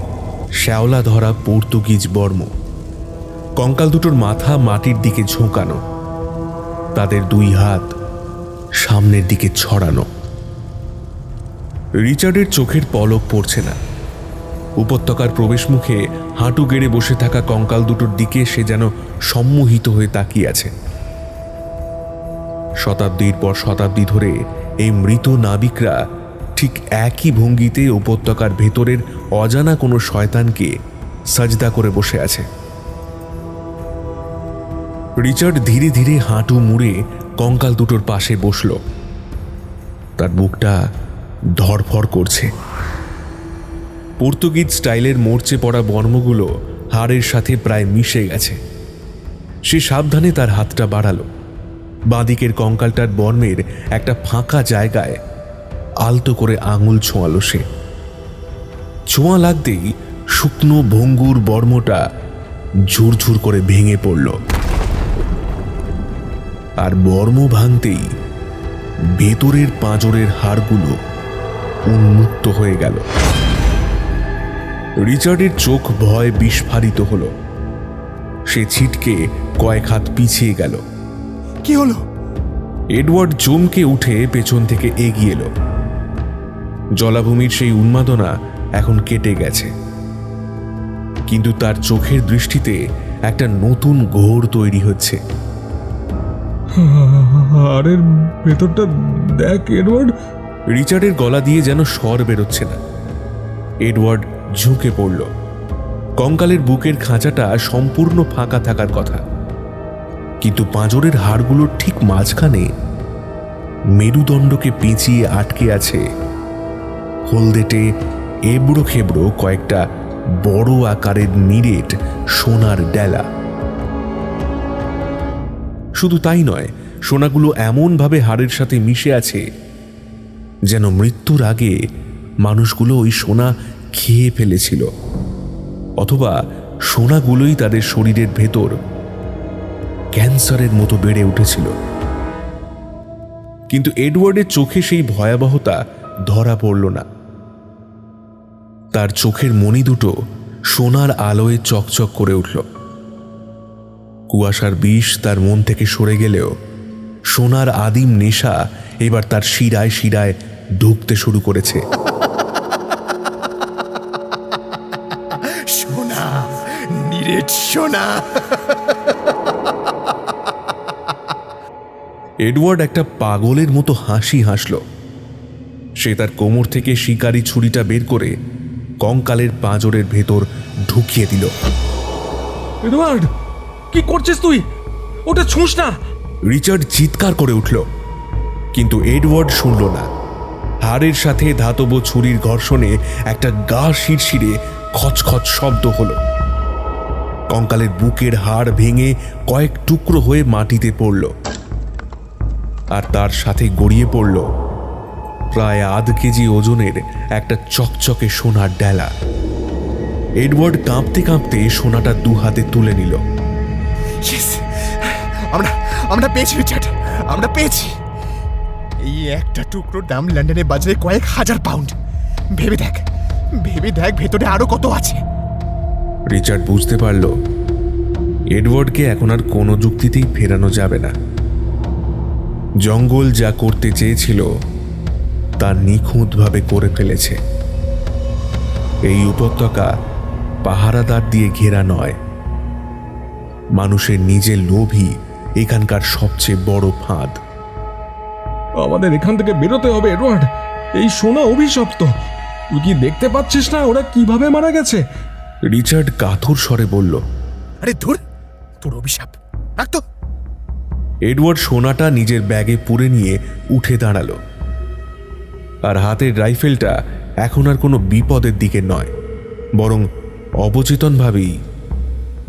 শ্যাওলা ধরা পর্তুগিজ বর্ম। কঙ্কাল দুটোর মাথা মাটির দিকে ঝোঁকানো, তাদের দুই হাত সামনের দিকে ছড়ানো। রিচার্ডের চোখের পলক পড়ছে না। উপত্যকার প্রবেশ মুখে হাঁটু গেড়ে বসে থাকা কঙ্কাল দুটোর দিকে সে যেন সম্মোহিত হয়ে তাকিয়ে আছে। শতাব্দীর পর শতাব্দী ধরে এই মৃত নাবিকরা ঠিক একই ভঙ্গিতে উপত্যকার ভেতরের অজানা কোনো শয়তানকে সাজদা করে বসে আছে। রিচার্ড ধীরে ধীরে হাঁটু মুড়ে কঙ্কাল দুটোর পাশে বসল। তার বুকটা ধড়ফড় করছে। পর্তুগিজ স্টাইলের মরচে পড়া বর্মগুলো হাড়ের সাথে প্রায় মিশে গেছে। সে সাবধানে তার হাতটা বাড়ালো। বাঁদিকের কঙ্কালটার বর্মের একটা ফাঁকা জায়গায় আলতো করে আঙুল ছোঁয়ালো সে। ছোঁয়া লাগতেই শুকনো ভঙ্গুর বর্মটা ঝুরঝুর করে ভেঙে পড়ল, আর বর্ম ভাঙতেই ভেতরের পাঁজরের হাড়গুলো উন্মুক্ত হয়ে গেল। রিচার্ডের চোখ ভয় বিস্ফারিত হলো। সে ছিটকে কয়েক হাত পিছিয়ে গেল। কি হলো? এডওয়ার্ড চমকে উঠে পেছন থেকে এগিয়ে এলো। জলাভূমির সেই উন্মাদনা এখন কেটে গেছে, কিন্তু তার চোখের দৃষ্টিতে একটা নতুন ঘোর তৈরি হচ্ছে। হাড়ের ভেতরটা দেখ এডওয়ার্ড। রিচার্ডের গলা দিয়ে যেন স্বর বেরোচ্ছে না। এডওয়ার্ড ঝুঁকে পড়ল। কঙ্কালের বুকের খাঁচাটা সম্পূর্ণ ফাঁকা থাকার কথা, কিন্তু পাঁজরের হাড়গুলোর ঠিক মাঝখানে মেরুদণ্ডকে পেঁচিয়ে আটকে আছে হলদেটে এবড়ো খেবড়ো কয়েকটা বড় আকারের নিরেট সোনার ডেলা। শুধু তাই নয়, সোনাগুলো এমনভাবে হাড়ের সাথে মিশে আছে যেন মৃত্যুর আগে মানুষগুলো ওই সোনা খেয়ে ফেলেছিল, অথবা সোনাগুলোই তাদের শরীরের ভেতর ক্যান্সারের মতো বেড়ে উঠেছিল। কিন্তু এডওয়ার্ডের চোখে সেই ভয়াবহতা ধরা পড়ল না। তার চোখের মণি দুটো সোনার আলোয় চকচক করে উঠল। কুয়াশার বিষ তার মন থেকে সরে গেলেও সোনার আদিম নেশা এবার তার শিরায় শিরায় ঢুকতে শুরু করেছে। সোনা, নিরেট সোনা। এডওয়ার্ড একটা পাগলের মতো হাসি হাসল। সে তার কোমর থেকে শিকারি ছুরিটা বের করে কঙ্কালের পাঁজরের ভেতর ঢুকিয়ে দিল। এডওয়ার্ড, কি করছিস তুই? ওটা ছুঁস না। রিচার্ড চিৎকার করে উঠল, কিন্তু এডওয়ার্ড শুনল না। হাড়ের সাথে ধাতব ছুরির ঘর্ষণে একটা গা শিরশিরে খচখচ শব্দ হলো। কঙ্কালের বুকের হাড় ভেঙে কয়েক টুকরো হয়ে মাটিতে পড়ল, আর তার সাথে গড়িয়ে পড়ল প্রায় আধ কেজি ওজনের একটা চকচকে সোনার ডেলা। এডওয়ার্ড কাঁপতে কাঁপতে সোনাটা দু হাতে তুলে নিল। আমরা পেয়েছি রিচার্ড, আমরা পেয়েছি। এই একটা টুকরোর দাম লন্ডনের বাজারে কয়েক হাজার পাউন্ড। ভেবে দেখ ভেতরে আরো কত আছে। রিচার্ড বুঝতে পারল এডওয়ার্ডকে এখন আর কোনো যুক্তিতেই ফেরানো যাবে না। জঙ্গল যা করতে চেয়েছিল তা নিখুঁতভাবে করে ফেলেছে। এই উপত্যকা পাহারাদার দিয়ে ঘেরা নয়, মানুষের নিজের লোভই এখানকার সবচেয়ে বড় ফাঁদ। আমাদের এখান থেকে বেরোতে হবে এডওয়ার্ড। এই সোনা অভিশপ্ত। তুই কি দেখতে পাচ্ছিস না ওরা কিভাবে মারা গেছে? রিচার্ড কাতর স্বরে বলল। আরে ধুর, তোর অভিশাপ রাখ তো। এডওয়ার্ড সোনাটা নিজের ব্যাগে পুরে নিয়ে উঠে দাঁড়ালো, আর হাতের রাইফেলটা এখন আর কোনো বিপদের দিকে নয়, বরং অবচেতনভাবেই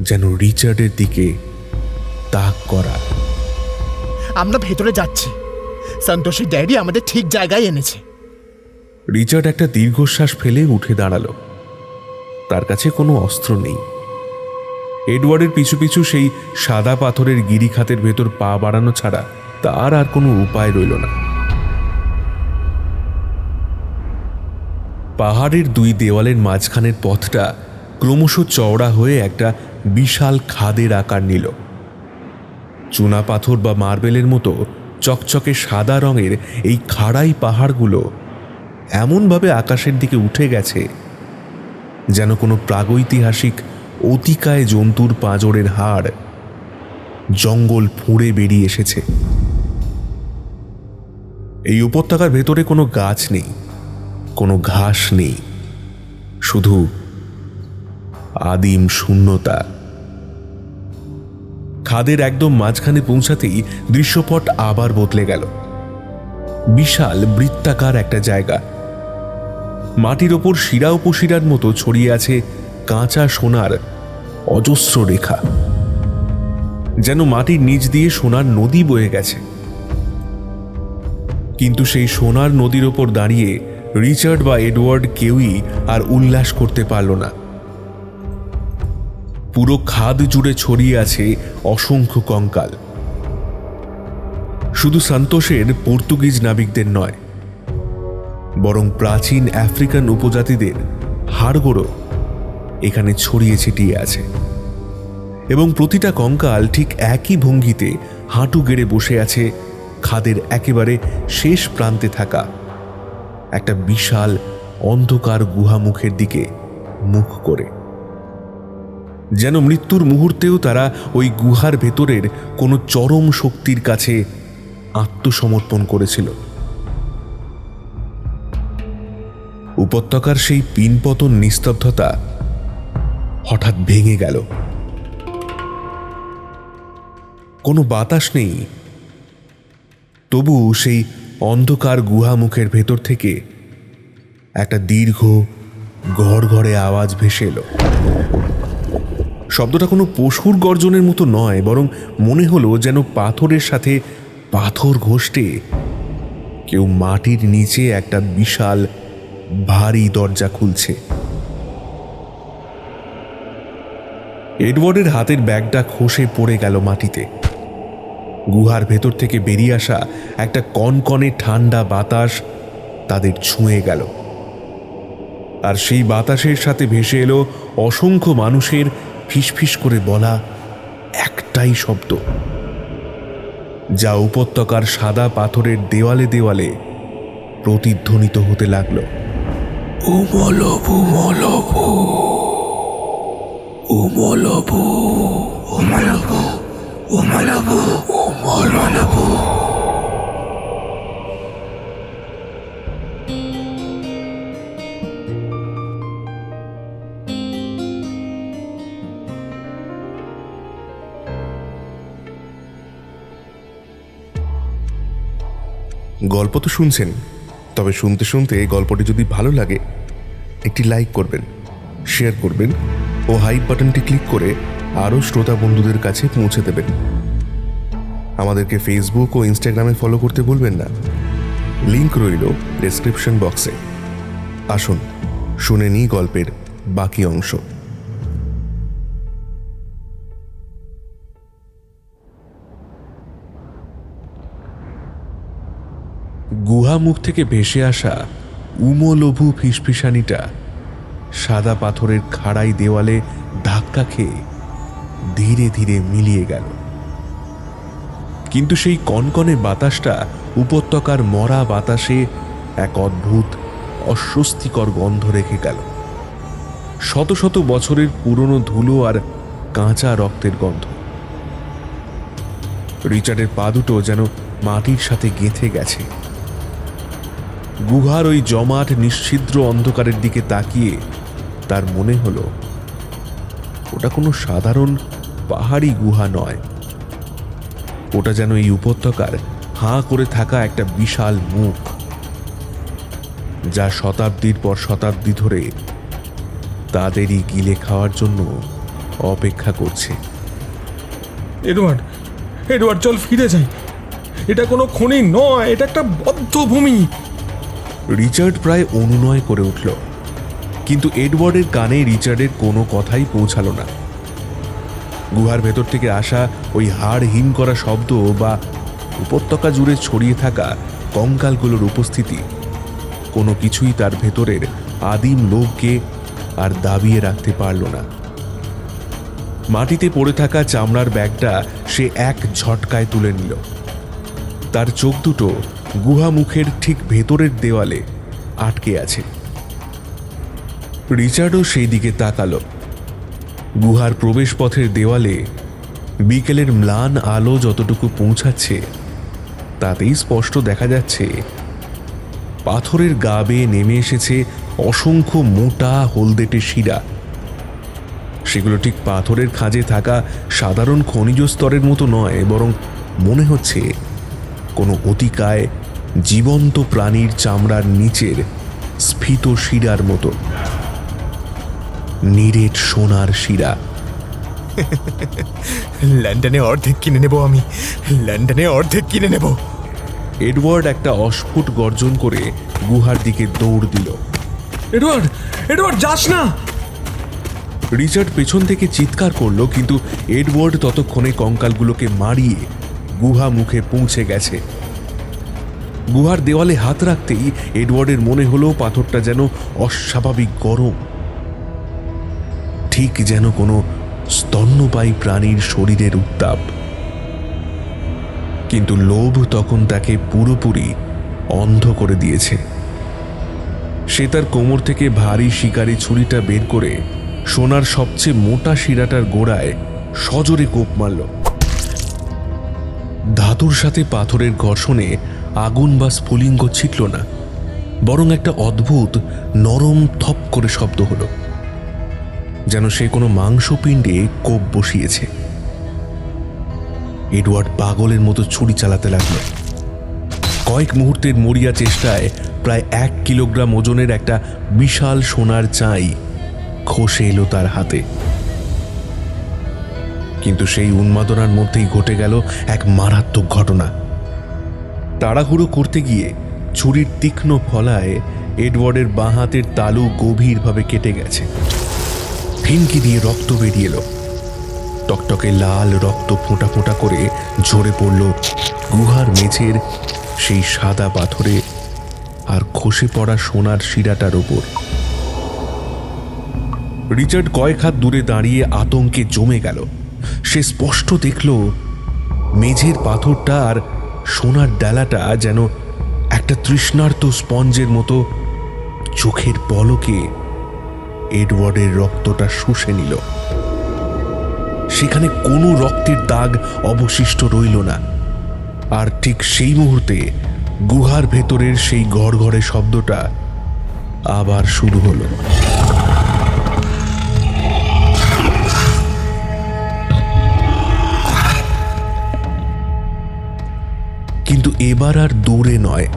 যেন রিচার্ডের দিকে তাক করা। আমরা ভেতরে যাচ্ছি। সন্তোষের ড্যাডি আমাদের ঠিক জায়গায় এনেছে। রিচার্ড একটা দীর্ঘশ্বাস ফেলে উঠে দাঁড়ালো। তার কাছে কোনো অস্ত্র নেই। এডওয়ার্ডের পিছু পিছু সেই সাদা পাথরের গিরিখাতের ভেতর পা বাড়ানো ছাড়া তার আর কোনো উপায় রইল না। পাহাড়ের দুই দেওয়ালের মাঝখানের পথটা ক্রমশ চওড়া হয়ে একটা বিশাল খাদের আকার নিল। চুনা পাথর বা মার্বেলের মতো চকচকে সাদা রঙের এই খাড়াই পাহাড়গুলো এমনভাবে আকাশের দিকে উঠে গেছে যেন কোনো প্রাগৈতিহাসিক অতিকায় জন্তুর পাঁজরের হাড় জঙ্গল ফুঁড়ে বেরিয়ে এসেছে। এই উপত্যকার ভেতরে কোনো গাছ নেই, কোনো ঘাস নেই, শুধু আদিম শূন্যতা। খাদের একদম মাঝখানে পৌঁছাতেই দৃশ্যপট আবার বদলে গেল। বিশাল বৃত্তাকার একটা জায়গা। মাটির ওপর শিরা উপশিরার মতো ছড়িয়ে আছে কাঁচা সোনার অজস্র রেখা, যেন মাটির নিচ দিয়ে সোনার নদী বয়ে গেছে। কিন্তু সেই সোনার নদীর ওপর দাঁড়িয়ে রিচার্ড বা এডওয়ার্ড কেউই আর উল্লাস করতে পারল না। পুরো খাদ জুড়ে ছড়িয়ে আছে অসংখ্য কঙ্কাল। শুধু সান্তোসের পর্তুগিজ নাবিকদের নয়, বরং প্রাচীন আফ্রিকান উপজাতিদের হাড়গোড়ও এখানে ছড়িয়ে ছিটিয়ে আছে, এবং প্রতিটা কঙ্কাল ঠিক একই ভঙ্গিতে হাঁটু গেড়ে বসে আছে খাদের একেবারে শেষ প্রান্তে থাকা একটা বিশাল অন্ধকার গুহামুখের দিকে মুখ করে। যেন মৃত্যুর মুহূর্তেও তারা ওই গুহার ভেতরের কোনো চরম শক্তির কাছে আত্মসমর্পণ করেছিল। উপত্যকার সেই পিনপতন নিস্তব্ধতা হঠাৎ ভেঙে গেল। কোনো বাতাস নেই, তবু সেই অন্ধকার গুহামুখের ভেতর থেকে একটা দীর্ঘ ঘড়ঘড়ে আওয়াজ ভেসে এলো। শব্দটা কোনো পশুর গর্জনের মতো নয়, বরং মনে হলো যেন পাথরের সাথে পাথর ঘষতে কেউ মাটির নিচে একটা বিশাল ভারী দরজা খুলছে। এডওয়ার্ডের হাতের ব্যাগটা খসে পড়ে গেল মাটিতে। গুহার ভেতর থেকে বেরিয়ে আসা একটা কনকনে ঠান্ডা বাতাস তাদের ছুঁয়ে গেল, আর সেই বাতাসের সাথে ভেসে এলো অসংখ্য মানুষের ফিসফিস করে বলা একটাই শব্দ, যা উপত্যকার সাদা পাথরের দেওয়ালে দেওয়ালে প্রতিধ্বনিত হতে লাগলো। উমলবু মলবু, উমলবু, উমলবু, উমলবু, উমলবু। গল্প তো শুনছেন, তবে শুনতে শুনতে গল্পটি যদি ভালো লাগে একটি লাইক করবেন, শেয়ার করবেন ও হাইপ বাটনটি ক্লিক করে আরও শ্রোতা বন্ধুদের কাছে পৌঁছে দেবেন। আমাদেরকে ফেসবুক ও ইনস্টাগ্রামে ফলো করতে ভুলবেন না, লিংক রইল ডেসক্রিপশন বক্সে। আসুন শুনে নিই গল্পের বাকি অংশ। গুহা মুখ থেকে ভেসে আসা উমলভু ফিসফিসানিটা সাদা পাথরের খাড়াই দেওয়ালে ধাক্কা খেয়ে ধীরে ধীরে মিলিয়ে গেল। কিন্তু সেই কনকনে বাতাসটা উপত্যকার মরা বাতাসে এক অদ্ভুত অস্বস্তিকর গন্ধ রেখে গেল। শত শত বছরের পুরনো ধুলো আর কাঁচা রক্তের গন্ধ। রিচার্ডের পা দুটো যেন মাটির সাথে গেঁথে গেছে। গুহার ওই জমাট নিশ্ছিদ্র অন্ধকারের দিকে তাকিয়ে তার মনে হলো ওটা কোনো সাধারণ পাহাড়ি গুহা নয়, ওটা যেন এই উপত্যকার হাঁ করে থাকা একটা বিশাল মুখ, যা শতাব্দীর পর শতাব্দী ধরে তাদেরই গিলে খাওয়ার জন্য অপেক্ষা করছে। এডওয়ার্ড, এডওয়ার্ড, চল ফিরে যাই। এটা কোনো খনি নয়, এটা একটা বদ্ধ ভূমি। রিচার্ড প্রায় অনুনয় করে উঠল, কিন্তু এডওয়ার্ডের কানে রিচার্ডের কোনো কথাই পৌঁছালো না। গুহার ভেতর থেকে আসা ওই হাড় হিম করা শব্দ বা উপত্যকা জুড়ে ছড়িয়ে থাকা কঙ্কালগুলোর উপস্থিতি কোনো কিছুই তার ভেতরের আদিম লোককে আর দাবিয়ে রাখতে পারল না। মাটিতে পড়ে থাকা চামড়ার ব্যাগটা সে এক ঝটকায় তুলে নিল। তার চোখ দুটো গুহা মুখের ঠিক ভেতরের দেওয়ালে আটকে আছে। রিচার্ডও সেই দিকে তাকালো। গুহার প্রবেশপথের দেওয়ালে বিকেলের ম্লান আলো যতটুকু পৌঁছাচ্ছে তাতেই স্পষ্ট দেখা যাচ্ছে পাথরের গা বেয়ে নেমে এসেছে অসংখ্য মোটা হলদেটে শিরা। সেগুলো ঠিক পাথরের খাঁজে থাকা সাধারণ খনিজ স্তরের মতো নয়, বরং মনে হচ্ছে কোনো অতিকায় জীবন্ত প্রাণীর চামড়ার নিচের স্ফীত শিরার মতো। নিরেট সোনার শিরা। লন্ডনে অর্ধেক কিনে নেব আমি, লন্ডনে অর্ধেক কিনে নেব। এডওয়ার্ড একটা অস্ফুট গর্জন করে গুহার দিকে দৌড় দিল। এডওয়ার্ড, এডওয়ার্ড, যাস না! রিচার্ড পেছন থেকে চিৎকার করলো, কিন্তু এডওয়ার্ড ততক্ষণে কঙ্কালগুলোকে মারিয়ে গুহা মুখে পৌঁছে গেছে। গুহার দেওয়ালে হাত রাখতেই এডওয়ার্ডের মনে হলো পাথরটা যেন অস্বাভাবিক গরম, ঠিক যেন কোনো স্তন্যপায়ী প্রাণীর শরীরের উত্তাপ। কিন্তু লোভ তখন তাকে পুরোপুরি অন্ধ করে দিয়েছে। সে তার কোমর থেকে ভারী শিকারি ছুরিটা বের করে সোনার সবচেয়ে মোটা শিরাটার গোড়ায় সজোরে কোপ মারল। ধাতুর সাথে পাথরের ঘর্ষণে আগুন বা স্ফুলিঙ্গ ছিটল না, বরং একটা অদ্ভুত নরম থপ করে শব্দ হলো, যেন সে কোনো মাংসপিণ্ডে কোপ বসিয়েছে। এডওয়ার্ড পাগলের মতো ছুরি চালাতে লাগলো। কয়েক মুহূর্তের মরিয়া চেষ্টায় প্রায় 1 কিলোগ্রাম ওজনের একটা বিশাল সোনার চাই খসে এলো তার হাতে। কিন্তু সেই উন্মাদনার মধ্যেই ঘটে গেল এক মারাত্মক ঘটনা। তাড়াহুড়ো করতে গিয়ে ছুরির তীক্ষ্ণ ফলায় এডওয়ার্ডের বাঁ হাতের তালু গভীরভাবে কেটে গেছে। ফিনকি দিয়ে রক্ত বেরিয়ে এলো। টকটকে লাল রক্ত ফোঁটা ফোঁটা করে ঝরে পড়ল গুহার মেঝের সেই সাদা পাথরে আর খসে পড়া সোনার শিরাটার ওপর। রিচার্ড কয়েক হাত দূরে দাঁড়িয়ে আতঙ্কে জমে গেল। সে স্পষ্ট দেখল মেঝের পাথরটা আর সোনার ডালাটা যেন একটা তৃষ্ণার্ত স্পঞ্জের মতো চোখের পলকে এডওয়ার্ডের রক্তটা শুষে নিল। সেখানে কোনো রক্তের দাগ অবশিষ্ট রইল না। আর ঠিক সেই মুহূর্তে গুহার ভেতরের সেই ঘড়ঘড়ে শব্দটা আবার শুরু হলো। কিন্তু এবার আর দূরে নয়,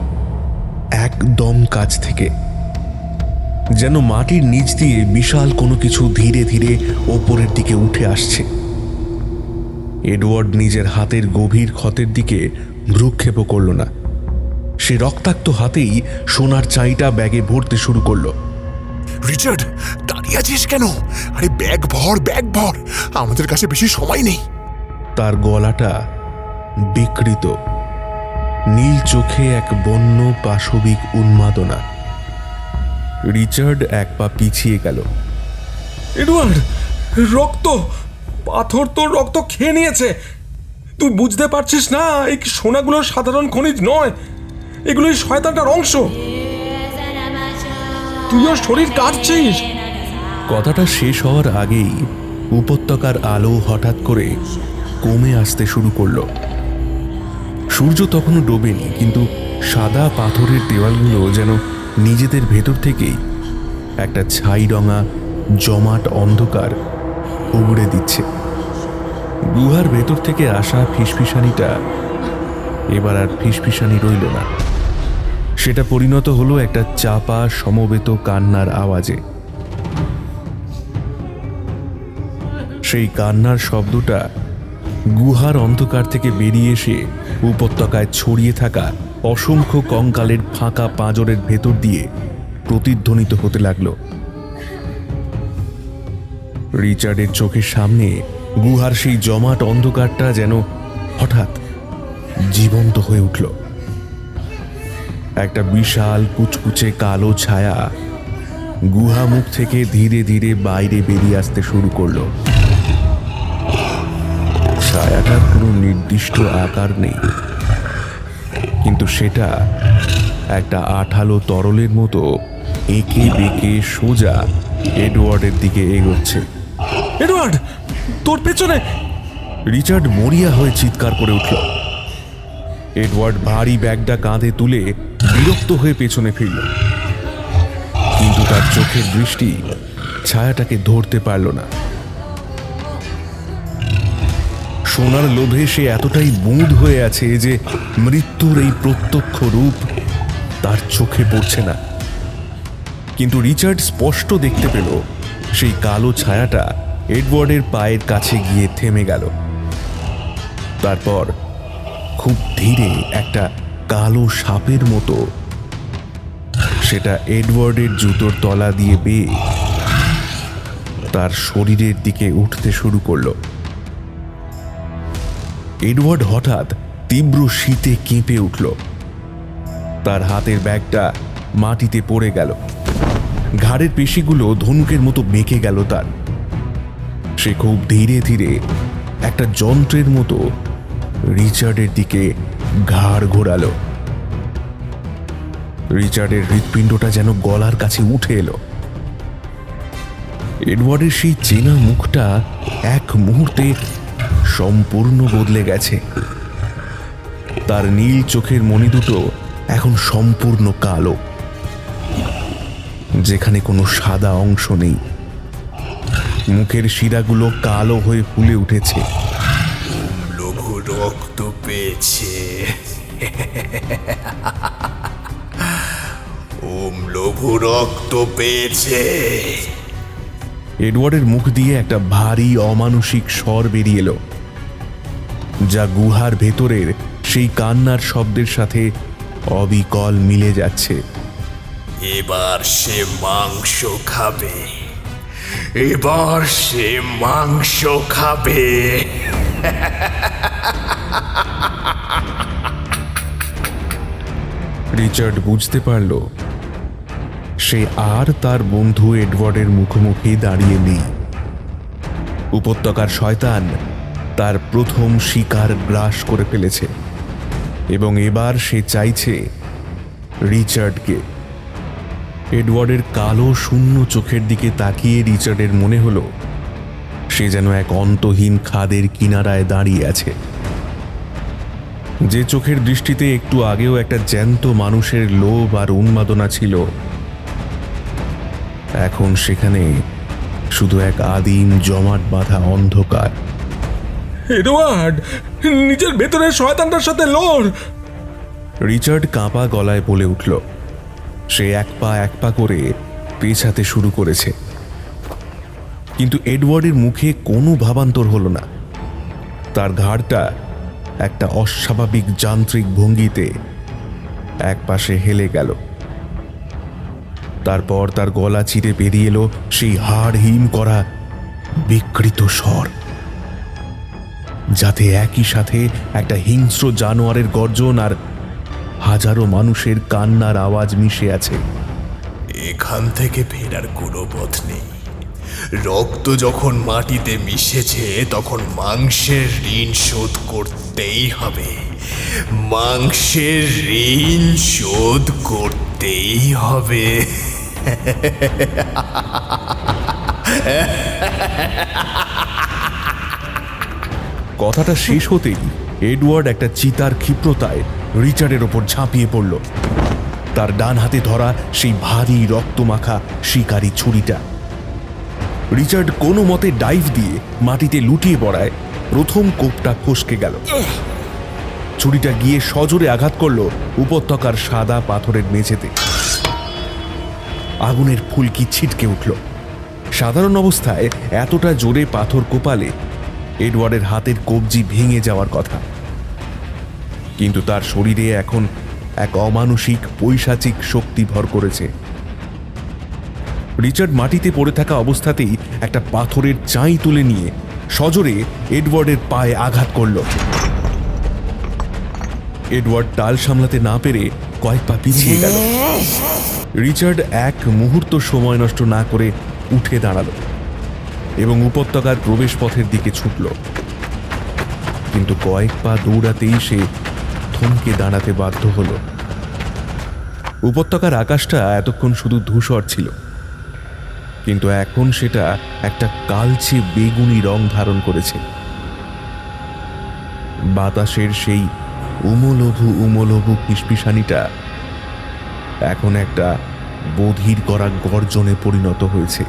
একদম কাছ থেকে, যেন মাটির নিচ দিয়ে বিশাল কোনো কিছু ধীরে ধীরে ওপরের দিকে উঠে আসছে। এডওয়ার্ড নিজের হাতের গভীর ক্ষতের দিকে ভ্রুক্ষেপ করল না। সে রক্তাক্ত হাতেই সোনার চাইটা ব্যাগে ভরতে শুরু করলো। রিচার্ড, দাঁড়িয়ে আছিস কেন? আরে ব্যাগ ভর, ব্যাগ ভর, আমাদের কাছে বেশি সময় নেই। তার গলাটা বিকৃত, নীল চোখে এক বন্য পাশবিক উন্মাদনা। রিচার্ড এক পা পিছিয়ে গেল। এডওয়ার্ড, রক্ত! পাথর তোর রক্ত খেয়ে নিয়েছে। তুই বুঝতে পারছিস না, এই সোনাগুলো সাধারণ খনিজ নয়, এগুলোই শয়তানটার অংশ। তুই ওর শরীর কাটছিস। কথাটা শেষ হওয়ার আগেই উপত্যকার আলো হঠাৎ করে কমে আসতে শুরু করলো। সূর্য তখনও ডোবেনি, কিন্তু সাদা পাথরের দেওয়ালগুলো যেন নিজেদের ভেতর থেকেই একটা ছাই রঙা জমাট অন্ধকার উগড়ে দিচ্ছে। গুহার ভেতর থেকে আসা ফিসফিসানিটা এবার আর ফিসফিসানি রইল না। সেটা পরিণত হলো একটা চাপা সমবেত কান্নার আওয়াজে। সেই কান্নার শব্দটা গুহার অন্ধকার থেকে বেরিয়ে এসে উপত্যকায় ছড়িয়ে থাকা অসংখ্য কঙ্কালের ফাঁকা পাঁজরের ভেতর দিয়ে প্রতিধ্বনিত হতে লাগলো। রিচার্ডের চোখের সামনে গুহার সেই জমাট অন্ধকারটা যেন হঠাৎ জীবন্ত হয়ে উঠল। একটা বিশাল কুচকুচে কালো ছায়া গুহা মুখ থেকে ধীরে ধীরে বাইরে বেরিয়ে আসতে শুরু করলো। ছায়াটার কোনো নির্দিষ্ট আকার নেই, কিন্তু সেটা একটা আঠালো তরলের মতো এঁকে বেঁকে সোজা এডওয়ার্ডের দিকে এগোচ্ছে। এডওয়ার্ড, তোর পেছনে! রিচার্ড মরিয়া হয়ে চিৎকার করে উঠল। এডওয়ার্ড ভারী ব্যাগটা কাঁধে তুলে বিরক্ত হয়ে পেছনে ফিরল, কিন্তু তার চোখের দৃষ্টি ছায়াটাকে ধরতে পারল না। সোনার লোভে সে এতটাই বুঁদ হয়ে আছে যে মৃত্যুর এই প্রত্যক্ষ রূপ তার চোখে পড়ছে না। কিন্তু রিচার্ড স্পষ্ট দেখতে পেল সেই কালো ছায়াটা এডওয়ার্ডের পায়ের কাছে গিয়ে থেমে গেল। তারপর খুব ধীরে একটা কালো সাপের মতো সেটা এডওয়ার্ডের জুতোর তলা দিয়ে বেয়ে তার শরীরের দিকে উঠতে শুরু করলো। এডওয়ার্ড হঠাৎ তীব্র শীতে কেঁপে উঠল। তার হাতের ব্যাগটা মাটিতে পড়ে গেল। ঘাড়ের পেশিগুলো ধনুকের মতো বেঁকে গেল তার। সে খুব ধীরে ধীরে একটা যন্ত্রের মতো রিচার্ডের দিকে ঘাড় ঘোরালো। রিচার্ডের হৃৎপিণ্ডটা যেন গলার কাছে উঠে এলো। এডওয়ার্ডের সেই চেনা মুখটা এক মুহূর্তে সম্পূর্ণ বদলে গেছে। তার নীল চোখের মণি দুটো এখন সম্পূর্ণ কালো, যেখানে কোনো সাদা অংশ নেই। মুখের শিরাগুলো কালো হয়ে ফুলে উঠেছে। লঘু রক্ত পেয়েছে। ওম লঘু রক্ত পেয়েছে। এডওয়ার্ডের মুখ দিয়ে একটা ভারী অমানুষিক স্বর বেরিয়ে এলো, যা গুহার ভেতরের সেই কান্নার শব্দের সাথে অবিকল মিলে যাচ্ছে। এবার সে মাংস খাবে। এবার সে মাংস খাবে। রিচার্ড বুঝতে পারল সে আর তার বন্ধু এডওয়ার্ডের মুখোমুখি দাঁড়িয়ে নেই। উপত্যকার শয়তান তার প্রথম শিকার গ্রাস করে ফেলেছে এবং এবার সে চাইছে রিচার্ডকে। এডওয়ার্ডের কালো শূন্য চোখের দিকে তাকিয়ে রিচার্ডের মনে হলো সে যেন এক অন্তহীন খাদের কিনারায় দাঁড়িয়ে আছে। যে চোখের দৃষ্টিতে একটু আগেও একটা জ্যান্ত মানুষের লোভ আর উন্মাদনা ছিল, এখন সেখানে শুধু এক আদিম জমাট বাঁধা অন্ধকার। এডওয়ার্ড, নিজের ভেতরের শয়তানটার সাথে লড়। রিচার্ড কাঁপা গলায় বলে উঠল। সে এক পা করে পেছাতে শুরু করেছে, কিন্তু এডওয়ার্ডের মুখে কোনো ভাবান্তর হলো না। তার ঘাড়টা একটা অস্বাভাবিক যান্ত্রিক ভঙ্গিতে একপাশে হেলে গেল। তারপর তার গলা চিরে বেরিয়ে এলো সেই হাড় হিম করা বিকৃত স্বর, যাতে একই সাথে একটা হিংস্র জানোয়ারের গর্জন আর হাজারো মানুষের কান্নার আওয়াজ মিশে আছে। এখান থেকে ফেরার কোনো পথ নেই। রক্ত যখন মাটিতে মিশেছে তখন মাংসের ঋণ শোধ করতেই হবে। মাংসের ঋণ শোধ করতেই হবে। কথাটা শেষ হতেই এডওয়ার্ড একটা চিতার ক্ষিপ্রতায় রিচার্ডের ওপর ঝাঁপিয়ে পড়ল। তার ডান হাতে ধরা সেই ভারী রক্তমাখা শিকারি ছুরিটা। রিচার্ড কোনো মতে ডাইভ দিয়ে মাটিতে লুটিয়ে পড়ায় প্রথম কোপটা ফসকে গেল। ছুরিটা গিয়ে সজোরে আঘাত করল উপত্যকার সাদা পাথরের মেঝেতে। আগুনের ফুলকি ছিটকে উঠল। সাধারণ অবস্থায় এতটা জোরে পাথর কোপালে এডওয়ার্ডের হাতের কবজি ভেঙে যাওয়ার কথা, কিন্তু তার শরীরে এখন এক অমানুষিক পৈশাচিক শক্তি ভর করেছে। রিচার্ড মাটিতে পড়ে থাকা অবস্থাতেই একটা পাথরের চাই তুলে নিয়ে সজোরে এডওয়ার্ডের পায়ে আঘাত করল। এডওয়ার্ড টাল সামলাতে না পেরে কয়েক পা পিছিয়ে গেল। রিচার্ড এক মুহূর্ত সময় নষ্ট না করে উঠে দাঁড়ালো এবং উপত্যকার প্রবেশ পথের দিকে ছুটল, কিন্তু কয়েক পা দৌড়াতেই সে থমকে দাঁড়াতে বাধ্য হল। উপত্যকার আকাশটা এতক্ষণ শুধু ধূসর ছিল, কিন্তু এখন সেটা একটা কালচে বেগুনি রং ধারণ করেছে। বাতাসের সেই উমলভু ফিসফিসানিটা এখন একটা বধির করা গর্জনে পরিণত হয়েছে।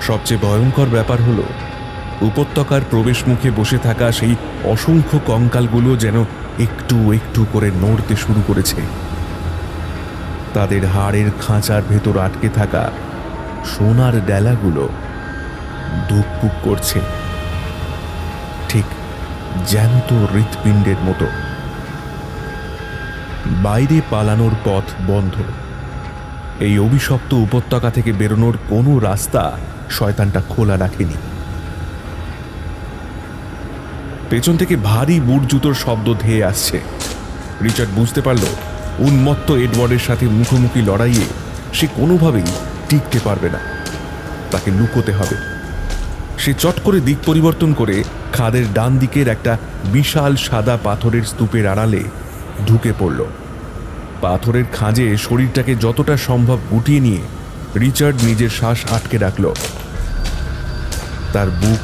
সবচেয়ে ভয়ঙ্কর ব্যাপার হলো উপত্যকার প্রবেশ মুখে বসে থাকা সেই অসংখ্য কঙ্কালগুলো যেন একটু একটু করে নড়তে শুরু করেছে। তাদের হাড়ের খাঁচার ভেতর আটকে থাকা সোনার ডেলাগুলো ধুকপুক করছে, ঠিক জ্যান্ত হৃৎপিণ্ডের মতো। বাইরে পালানোর পথ বন্ধ। এই অভিশপ্ত উপত্যকা থেকে বেরোনোর কোনো রাস্তা শয়তানটা খোলা রাখেনি। পেছন থেকে ভারী বুট জুতোর শব্দ ধেয়ে আসছে। রিচার্ড বুঝতে পারল উন্মত্ত এডওয়ার্ডের সাথে মুখোমুখি লড়াইয়ে সে কোনোভাবেই টিকতে পারবে না, তাকে লুকোতে হবে। সে চট করে দিক পরিবর্তন করে খাদের ডান দিকের একটা বিশাল সাদা পাথরের স্তূপের আড়ালে ঢুকে পড়ল। পাথরের খাঁজে শরীরটাকে যতটা সম্ভব গুটিয়ে নিয়ে রিচার্ড নিজের শ্বাস আটকে রাখল। তার বুক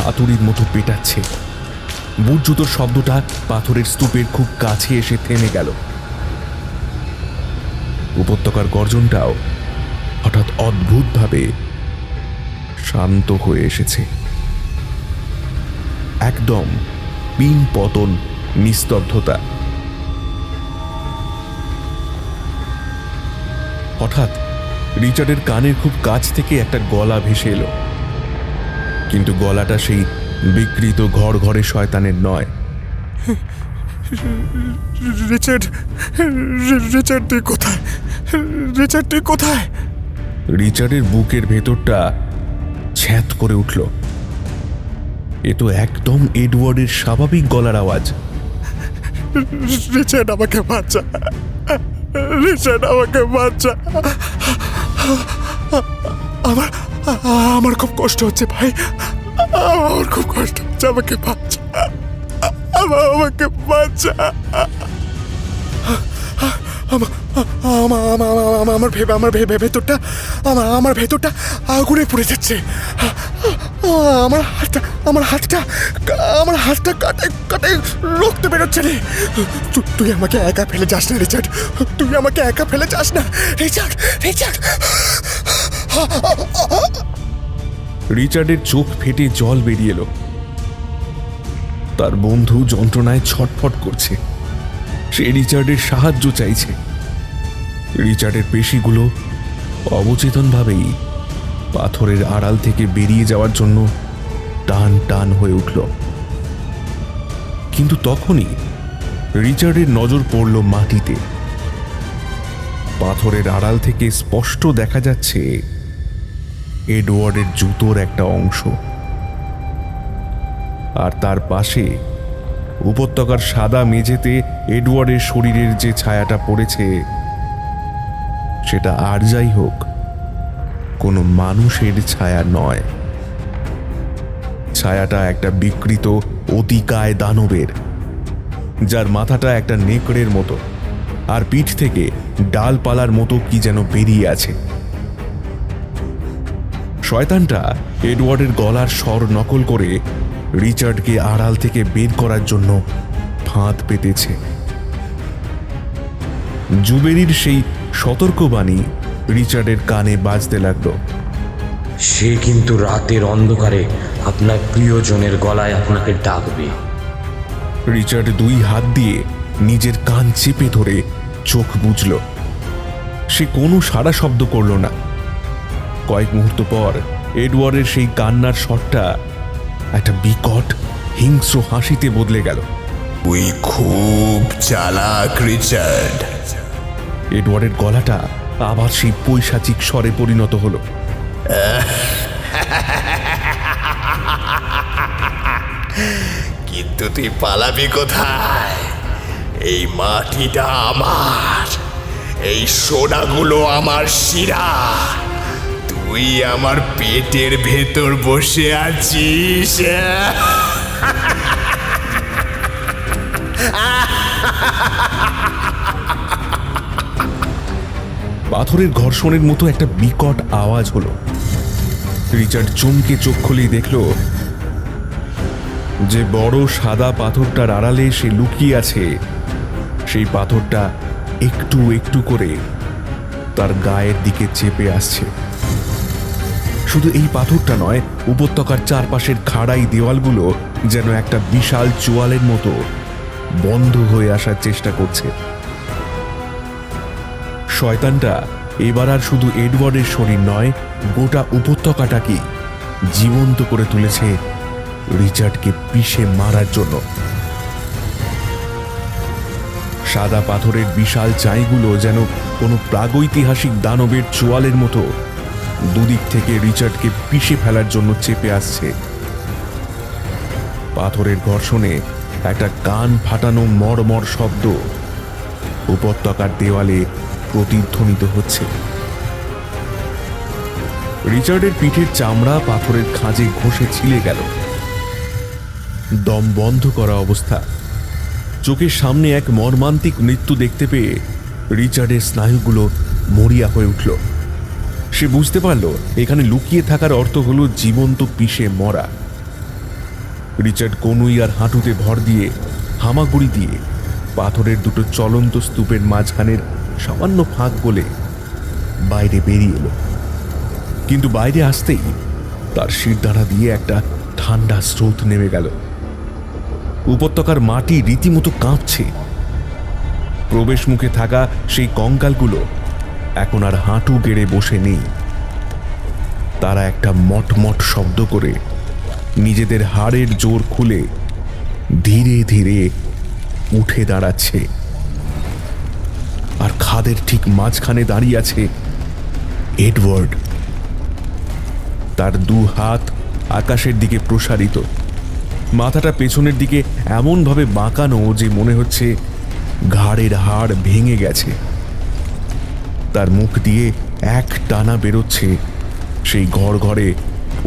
হাতুড়ির মতো পেটাচ্ছে। বুট জুতোর শব্দটা পাথরের স্তূপের খুব কাছে এসে থেমে গেল। উপত্যকার গর্জনটাও হঠাৎ অদ্ভুতভাবে শান্ত হয়ে এসেছে। একদম পিন পতন নিস্তব্ধতা। হঠাৎ রিচার্ডের কানের খুব কাছ থেকে একটা গলা ভেসে এলো, কিন্তু গলাটা সেই বিকৃত ঘর ঘরে শয়তানের নয়। রিচার্ড, রিচার্ড তুই কোথায়? রিচার্ড তুই কোথায়? রিচার্ডের বুকের ভেতরটা ছ্যাঁত করে উঠল। এ তো একদম এডওয়ার্ডের স্বাভাবিক গলার আওয়াজ। রিচার্ড আমাকে বাঁচা, রিচার্ড আমাকে বাঁচা। আমার আমার খুব কষ্ট হচ্ছে ভাই, আমার খুব কষ্ট হচ্ছে, আমাকে বাঁচা, আমাকে বাঁচা। আমার ভেতরটা আগুনে পুড়ে যাচ্ছে। আমার হাতটা কাটে কাটে রক্ত বেরোচ্ছে রে। তুই আমাকে একা ফেলে যাস না রিচার্ড, তুই আমাকে একা ফেলে যাস না রিচার্ড, রিচার্ড। রিচার্ডের চোখ ফেটে জল বেরিয়ে এলো। তার বন্ধু যন্ত্রণায় ছটফট করছে। সে রিচার্ডের সাহায্য চাইছে। রিচার্ডের পেশিগুলো অবচেতনভাবেই পাথরের আড়াল থেকে বেরিয়ে যাওয়ার জন্য টান টান হয়ে উঠল। কিন্তু তখনই রিচার্ডের নজর পড়ল মাটিতে। পাথরের আড়াল থেকে স্পষ্ট দেখা যাচ্ছে এডওয়ার্ডের জুতোর একটা অংশ, আর তার পাশে উপত্যকার সাদা মেঝেতে এডওয়ার্ডের শরীরের যে ছায়াটা পড়েছে সেটা আর যাই হোক কোনো মানুষের ছায়া নয়। ছায়াটা একটা বিকৃত অতিকায় দানবের, যার মাথাটা একটা নেকড়ের মতো আর পিঠ থেকে ডালপালার মতো কি যেন বেরিয়ে আছে। শয়তানটা এডওয়ার্ডের গলার স্বর নকল করে রিচার্ডকে আড়াল থেকে বের করার জন্য ফাঁদ পেতেছে। জুবেরির সেই সতর্কবাণী রিচার্ডের কানে বাজতে লাগলো। সে কিন্তু রাতের অন্ধকারে আপনার প্রিয়জনের গলায় আপনাকে ডাকবে। রিচার্ড দুই হাত দিয়ে নিজের কান চেপে ধরে চোখ বুঝল। সে কোনো সাড়া শব্দ করল না। কয়েক মুহূর্ত পর এডওয়ার্ডের সেই কান্নার স্বরটা একটা বিকট হিংস্র হাসিতে বদলে গেল। তুই খুব চালাক রিচার্ড। এডওয়ার্ডের গলাটা আবার সেই পৈশাচিক স্বরে পরিণত হলো। কিন্তু তুই পালাবি কোথায়? এই মাটিটা আমার, এই সোনাগুলো আমার শিরা। তুই আমার পেটের ভেতর বসে আছিস। পাথরের ঘর্ষণের মতো একটা বিকট আওয়াজ হলো। রিচার্ড চমকে চোখ খুলেই দেখল যে বড় সাদা পাথরটার আড়ালে সে লুকিয়ে আছে, সেই পাথরটা একটু একটু করে তার গায়ের দিকে চেপে আসছে। শুধু এই পাথরটা নয়, উপত্যকার চারপাশের খাড়াই দেওয়ালগুলো যেন একটা বিশাল চোয়ালের মতো বন্ধ হয়ে আসার চেষ্টা করছে। শয়তানটা এবার আর শুধু এডওয়ার্ডের শরীর নয়, গোটা উপত্যকাটাকে জীবন্ত করে তুলেছে রিচার্ডকে পিষে মারার জন্য। সাদা পাথরের বিশাল চাইগুলো যেন কোনো প্রাগৈতিহাসিক দানবের চোয়ালের মতো দুদিক থেকে রিচার্ডকে পিষে ফেলার জন্য চেপে আসছে। পাথরের ঘর্ষণে একটা কান ফাটানো মড়মড় শব্দ উপত্যকার দেওয়ালে প্রতিধ্বনিত হচ্ছে। রিচার্ডের পিঠের চামড়া পাথরের খাঁজে ঘষে ছিলে গেল। দম বন্ধ করা অবস্থা। চোখের সামনে এক মর্মান্তিক মৃত্যু দেখতে পেয়ে রিচার্ডের স্নায়ুগুলো মরিয়া হয়ে উঠল। সে বুঝতে পারল এখানে লুকিয়ে থাকার অর্থ হলো জীবন্ত পিষে মরা। রিচার্ড কনুই আর হাঁটুতে ভর দিয়ে হামাগুড়ি দিয়ে পাথরের দুটো চলন্ত স্তূপের মাঝখানের সামান্য ফাঁক বলে বাইরে বেরিয়ে এলো। কিন্তু বাইরে আসতেই তার শিরদাঁড়া দিয়ে একটা ঠান্ডা স্রোত নেমে গেল। উপত্যকার মাটি রীতিমতো কাঁপছে। প্রবেশ মুখে থাকা সেই কঙ্কালগুলো এখন আর হাঁটু গেড়ে বসে নেই। তারা একটা মটমট শব্দ করে নিজেদের হাড়ের জোর খুলে ধীরে ধীরে উঠে দাঁড়াচ্ছে। আর খাদের ঠিক মাঝখানে দাঁড়িয়ে আছে এডওয়ার্ড। তার দু হাত আকাশের দিকে প্রসারিত, মাথাটা পেছনের দিকে এমনভাবে বাঁকানো যে মনে হচ্ছে ঘাড়ের হাড় ভেঙে গেছে। তার মুখ দিয়ে এক টানা বেরোচ্ছে সেই ঘর ঘরে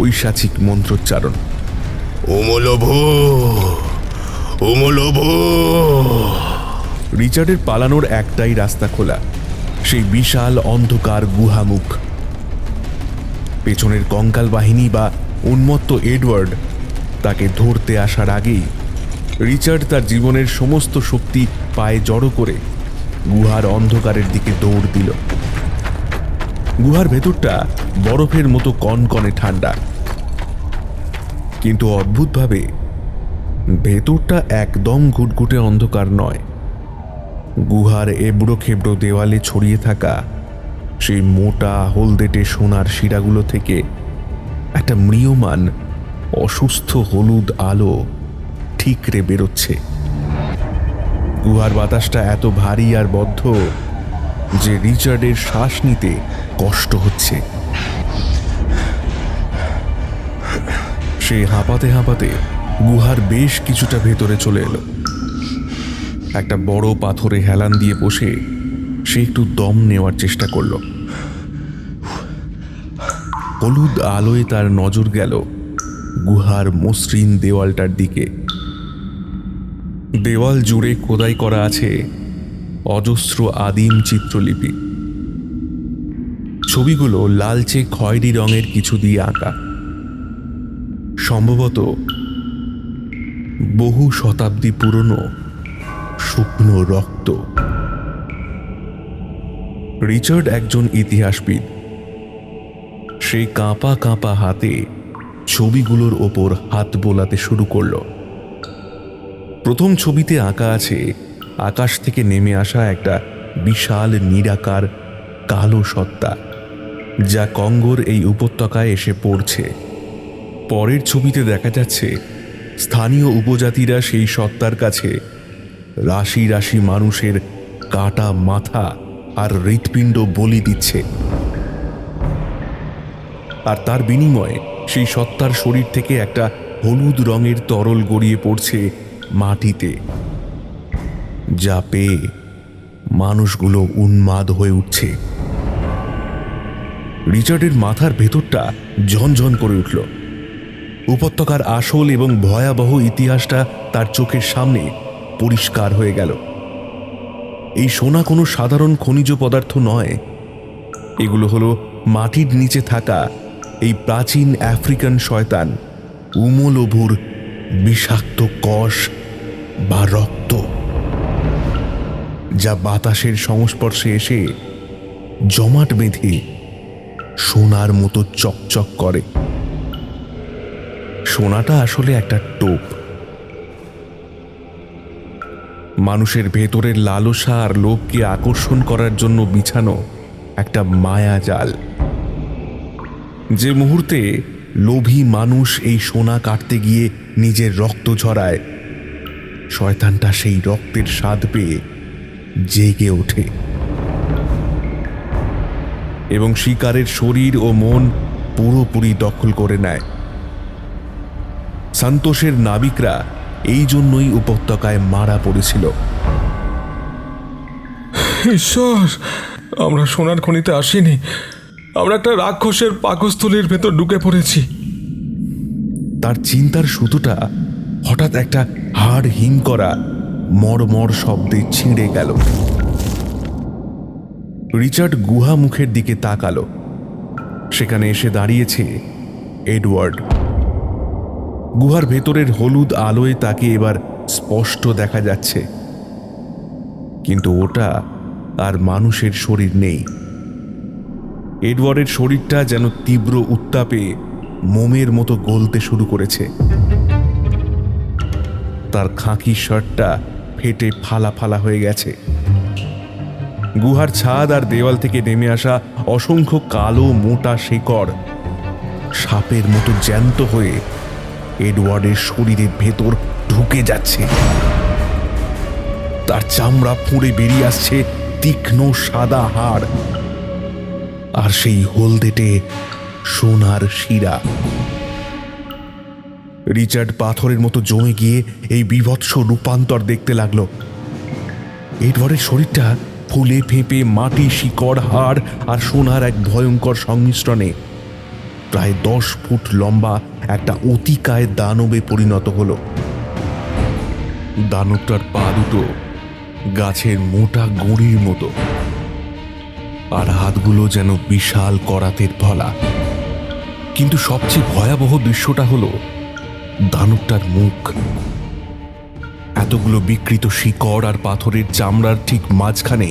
ঐশাচিক মন্ত্রোচ্চারণ। ওমলভো, ওমলভো। রিচার্ডের পালানোর একটাই রাস্তা খোলা, সেই বিশাল অন্ধকার গুহামুখ। পেছনের কঙ্কাল বাহিনী বা উন্মত্ত এডওয়ার্ড তাকে ধরতে আসার আগেই রিচার্ড তার জীবনের সমস্ত শক্তি পায়ে জড়ো করে গুহার অন্ধকারের দিকে দৌড় দিল। গুহার ভেতরটা বরফের মতো কনকনে ঠান্ডা, কিন্তু অদ্ভুতভাবে ভেতরটা একদম ঘুটঘুটে অন্ধকার নয়। গুহার এবড়ো খেবড়ো দেওয়ালে ছড়িয়ে থাকা সেই মোটা হলদেটে সোনার শিরাগুলো থেকে একটা ম্রিয়মান অসুস্থ হলুদ আলো ঠিকরে বেরোচ্ছে। গুহার বাতাসটা এত ভারী আর বদ্ধ যে রিচার্ডের শ্বাস নিতে কষ্ট হচ্ছে। সে হাঁপাতে হাঁপাতে গুহার বেশ কিছুটা ভেতরে চলে এলো। একটা বড় পাথরে হেলান দিয়ে বসে সে একটু দম নেওয়ার চেষ্টা করল। হলুদ আলোয় তার নজর গেল গুহার মসৃণ দেওয়ালটার দিকে। দেওয়াল জুড়ে খোদাই করা আছে অজস্র আদিম চিত্রলিপি। ছবিগুলো লালচে খয়েরি রঙের কিছু দিয়ে আঁকা, সম্ভবত বহু শতাব্দী পুরনো শুকনো রক্ত। রিচার্ড একজন ইতিহাসবিদ। সেই কাঁপা কাঁপা হাতে ছবিগুলোর ওপর হাত বোলাতে শুরু করল। প্রথম ছবিতে আঁকা আছে আকাশ থেকে নেমে আসা একটা বিশাল নিরাকার কালো সত্তা, যা কঙ্গোর এই উপত্যকায় এসে পড়ছে। পরের ছবিতে দেখা যাচ্ছে স্থানীয় উপজাতিরা সেই সত্তার কাছে রাশি রাশি মানুষের কাটা মাথা আর হৃৎপিণ্ড বলি দিচ্ছে, আর তার বিনিময়ে সেই সত্তার শরীর থেকে একটা হলুদ রঙের তরল গড়িয়ে পড়ছে মাটিতে, যা পেয়ে মানুষগুলো উন্মাদ হয়ে উঠছে। রিচার্ডের মাথার ভেতরটা ঝনঝন করে উঠল। উপত্যকার আসল এবং ভয়াবহ ইতিহাসটা তার চোখের সামনে পরিষ্কার হয়ে গেল। এই সোনা কোনো সাধারণ খনিজ পদার্থ নয়, এগুলো হলো মাটির নিচে থাকা এই প্রাচীন আফ্রিকান শয়তান উমলভুর বিষাক্ত কষ বা রক্ত, যা বাতাসের সংস্পর্শে এসে জমাট বেঁধে সোনার মতো চকচক করে। সোনাটা আসলে একটা টোপ। মানুষের ভেতরের লালসা আর লোভকে আকর্ষণ করার জন্য বিছানো একটা মায়াজাল। যে মুহূর্তে লোভী মানুষ এই সোনা কাটতে গিয়ে নিজের রক্ত ঝরায়, শয়তানটা সেই রক্তের স্বাদ পেয়ে জেগে ওঠে এবং শিকারের শরীর ও মন পুরোপুরি দখল করে নেয়। সান্তোষের নাবিকরা এই জন্যই উপত্যকায় মারা পড়েছিল। ঈশ্বর, আমরা সোনার খনিতে আসিনি, আমরা একটা রাক্ষসের পাকস্থলীর ভেতর ঢুকে পড়েছি। তার চিন্তার সুতোটা হঠাৎ একটা হাড় হিম করা মড়মড় শব্দে ছিঁড়ে গেল। রিচার্ড গুহা মুখের দিকে তাকালো। সেখানে এসে দাঁড়িয়েছে এডওয়ার্ড। গুহার ভেতরের হলুদ আলোয় তাকে এবার স্পষ্ট দেখা যাচ্ছে, কিন্তু ওটা আর মানুষের শরীর নেই। এডওয়ার্ডের শরীরটা যেন তীব্র উত্তাপে মোমের মতো গলতে শুরু করেছে। তার খাকি শার্টটা ফেটে ফালা ফালা হয়ে গেছে। গুহার ছাদ আর দেওয়াল থেকে নেমে আসা অসংখ্য কালো মোটা শেকড় সাপের মতো জ্যান্ত হয়ে এডওয়ার্ডের শরীরের ভেতর ঢুকে যাচ্ছে। তার চামড়া ফুঁড়ে বেরিয়ে আসছে তীক্ষ্ণ সাদা হাড় আর সেই হলদেটে সোনার শিরা। রিচার্ড পাথরের মতো জমে গিয়ে এই বীভৎস রূপান্তর দেখতে লাগলো। এডওয়ার্ডের শরীরটা ফুলে ফেঁপে মাটি, শিকড়, হাড় আর সোনার এক ভয়ঙ্কর সংমিশ্রণে প্রায় 10 ফুট লম্বা একটা অতিকায় দানবে পরিণত হলো। দানবটার পা দুটো গাছের মোটা গুঁড়ির মতো, আর হাতগুলো যেন বিশাল করাতের ফলা। কিন্তু সবচেয়ে ভয়াবহ দৃশ্যটা হলো দানবটার মুখ। এতগুলো বিকৃত শিকড় আর পাথরের চামড়ার ঠিক মাঝখানে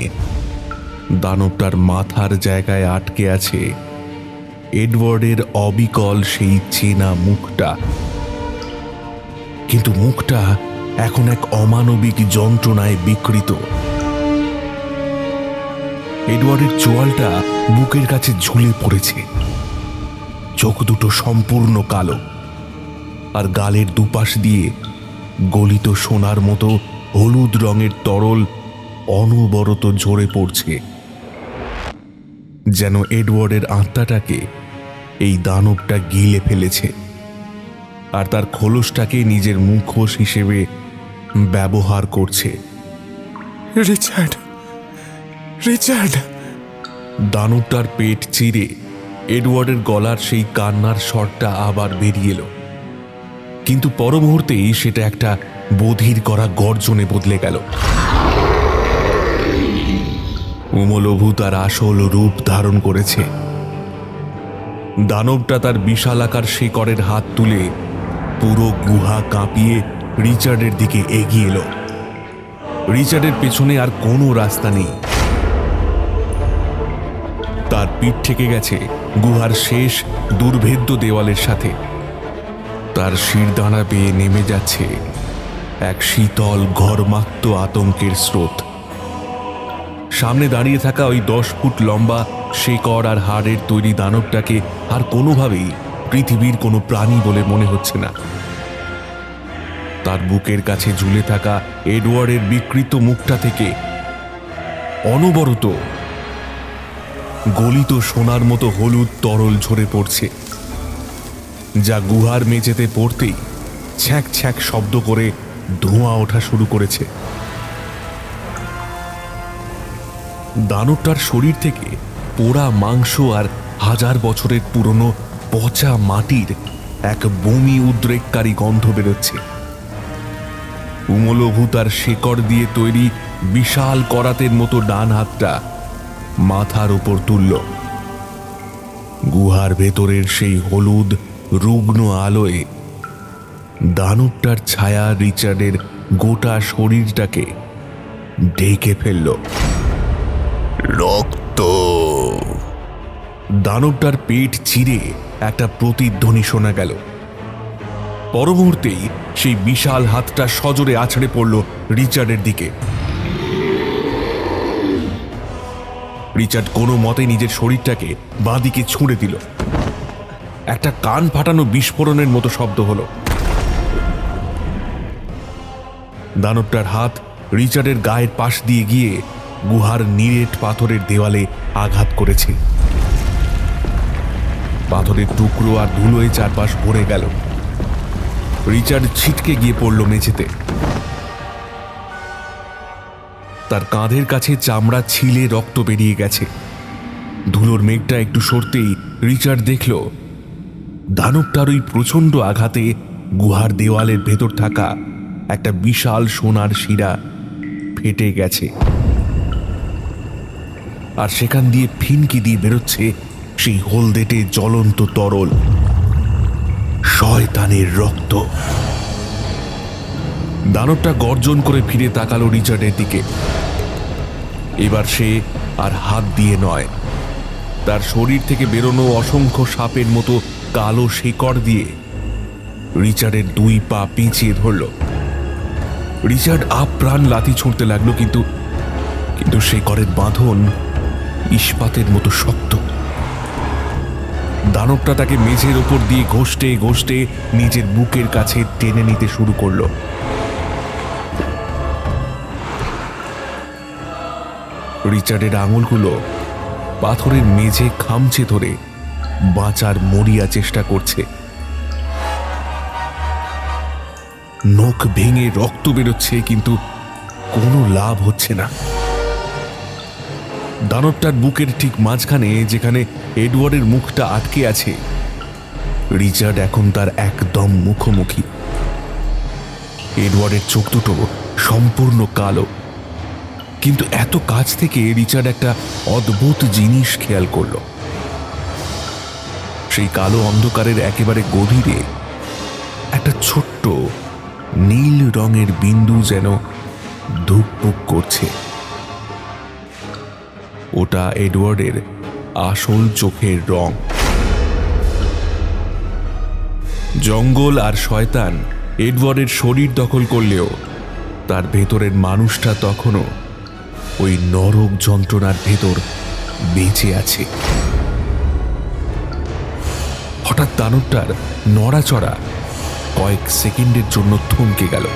দানবটার মাথার জায়গায় আটকে আছে এডওয়ার্ডের অবিকল সেই চেনা মুখটা। কিন্তু মুখটা এখন এক অমানবিক যন্ত্রণায় বিকৃত। এডওয়ার্ডের চোয়ালটা বুকের কাছে ঝুলে পড়েছে, চোখ দুটো সম্পূর্ণ কালো, আর গালের দুপাশ দিয়ে গলিত সোনার মতো হলুদ রঙের তরল অনবরত ঝরে পড়ছে, যেন এডওয়ার্ডের আত্মাটাকে এই দানবটা গিলে ফেলেছে আর তার খোলসটাকে নিজের মুখোশ হিসেবে ব্যবহার করছে। Richard, Richard! দানবটার পেট চিরে এডওয়ার্ডের গলার সেই কান্নার স্বরটা আবার বেরিয়ে এলো, কিন্তু পর মুহূর্তেই সেটা একটা বধির করা গর্জনে বদলে গেল। উমলভু তার আসল রূপ ধারণ করেছে। দানবটা তার বিশালাকার শিকড়ের হাত তুলে পুরো গুহা কাঁপিয়ে রিচার্ডের দিকে এগিয়ে এলো। রিচার্ডের পেছনে আর কোনো রাস্তা নেই। তার পিঠ ঠেকে গেছে গুহার শেষ দুর্ভেদ্য দেওয়ালের সাথে। তার শিরদাঁড়া বেয়ে নেমে যাচ্ছে এক শীতল ঘর্মাক্ত আতঙ্কের স্রোত। সামনে দাঁড়িয়ে থাকা ওই 10 ফুট লম্বা শেকড় আর হাড়ের তৈরি দানবটাকে আর কোনোভাবেই পৃথিবীর কোনো প্রাণী বলে মনে হচ্ছে না। তার বুকের কাছে ঝুলে থাকা এডওয়ার্ডের বিকৃত মুখটা থেকে অনবরত গলিত সোনার মতো হলুদ তরল ঝরে পড়ছে, যা গুহার মেঝেতে পড়তেই ছ্যাঁক ছ্যাঁক শব্দ করে ধোঁয়া ওঠা শুরু করেছে। দানবটার শরীর থেকে পোড়া মাংস আর হাজার বছরের পুরনো পচা মাটির এক বমি উদ্রেককারী গন্ধ বেরোচ্ছে। উমলভু তার শেকড় দিয়ে তৈরি বিশাল করাতের মতো ডান হাতটা মাথার উপর তুলল। গুহার ভেতরের সেই হলুদ রুগ্ন আলোয় দানবটার ছায়া রিচার্ডের গোটা শরীরটাকে ঢেকে ফেলল। রক্ত! দানবটার পেট চিরে একটা প্রতিধ্বনি শোনা গেল। পর মুহূর্তেই সেই বিশাল হাতটা সজোরে আছড়ে পড়ল রিচার্ডের দিকে। রিচার্ড কোনো মতে নিজের শরীরটাকে বাঁদিকে ছুঁড়ে দিল। একটা কান ফাটানো বিস্ফোরণের মতো শব্দ হলো। দানবটার হাত রিচার্ডের গায়ের পাশ দিয়ে গিয়ে গুহার নিরেট পাথরের দেওয়ালে আঘাত করেছে। পাথরের টুকরো আর ধুলোয় চারপাশ ভরে গেল। রিচার্ড ছিটকে গিয়ে পড়ল মেঝেতে। তার কাঁধের কাছে চামড়া ছিলে রক্ত বেরিয়ে গেছে। ধুলোর মেঘটা একটু সরতেই রিচার্ড দেখল দানবটার ওই প্রচণ্ড আঘাতে গুহার দেওয়ালের ভেতর থাকা একটা বিশাল সোনার শিরা ফেটে গেছে, আর সেখান দিয়ে ফিনকি দিয়ে বেরোচ্ছে সেই হলদেটে জ্বলন্ত তরল শয়তানের রক্ত। দানবটা গর্জন করে ফিরে তাকালো রিচার্ডের দিকে। এবার সে আর হাত দিয়ে নয়, তার শরীর থেকে বেরোনো অসংখ্য সাপের মতো কালো শেকড় দিয়ে রিচার্ডের দুই পা পেঁচিয়ে ধরল। রিচার্ড আপ্রাণ লাথি ছুঁড়তে লাগলো, কিন্তু শেকড়ের বাঁধন ইস্পাতের মতো শক্ত। দানবটা তাকে মেঝের ওপর দিয়ে ঘষতে ঘষতে নিজের বুকের কাছে টেনে নিতে শুরু করলো। রিচার্ডের আঙুলগুলো পাথরের মেঝে খামচে ধরে বাঁচার মরিয়া চেষ্টা করছে। নখ ভেঙে রক্ত বেরোচ্ছে, কিন্তু কোনো লাভ হচ্ছে না। দানবটার বুকের ঠিক মাঝখানে, যেখানে এডওয়ার্ডের মুখটা আটকে আছে, রিচার্ড এখন তার একদম মুখোমুখি। এডওয়ার্ডের চোখ দুটো সম্পূর্ণ কালো, কিন্তু এত কাছ থেকে রিচার্ড একটা অদ্ভুত জিনিস খেয়াল করল। সেই কালো অন্ধকারের একেবারে গভীরে একটা ছোট্ট নীল রঙের বিন্দু যেন ধুকপুক করছে। ওটা এডওয়ার্ডের আসল চোখের রং। জঙ্গল আর শয়তান এডওয়ার্ডের শরীর দখল করলেও তার ভেতরের মানুষটা তখনও ওই নরক যন্ত্রণার ভেতর বেঁচে আছে। হঠাৎ দানবটার নড়াচড়া কয়েক সেকেন্ডের জন্য থমকে গেল।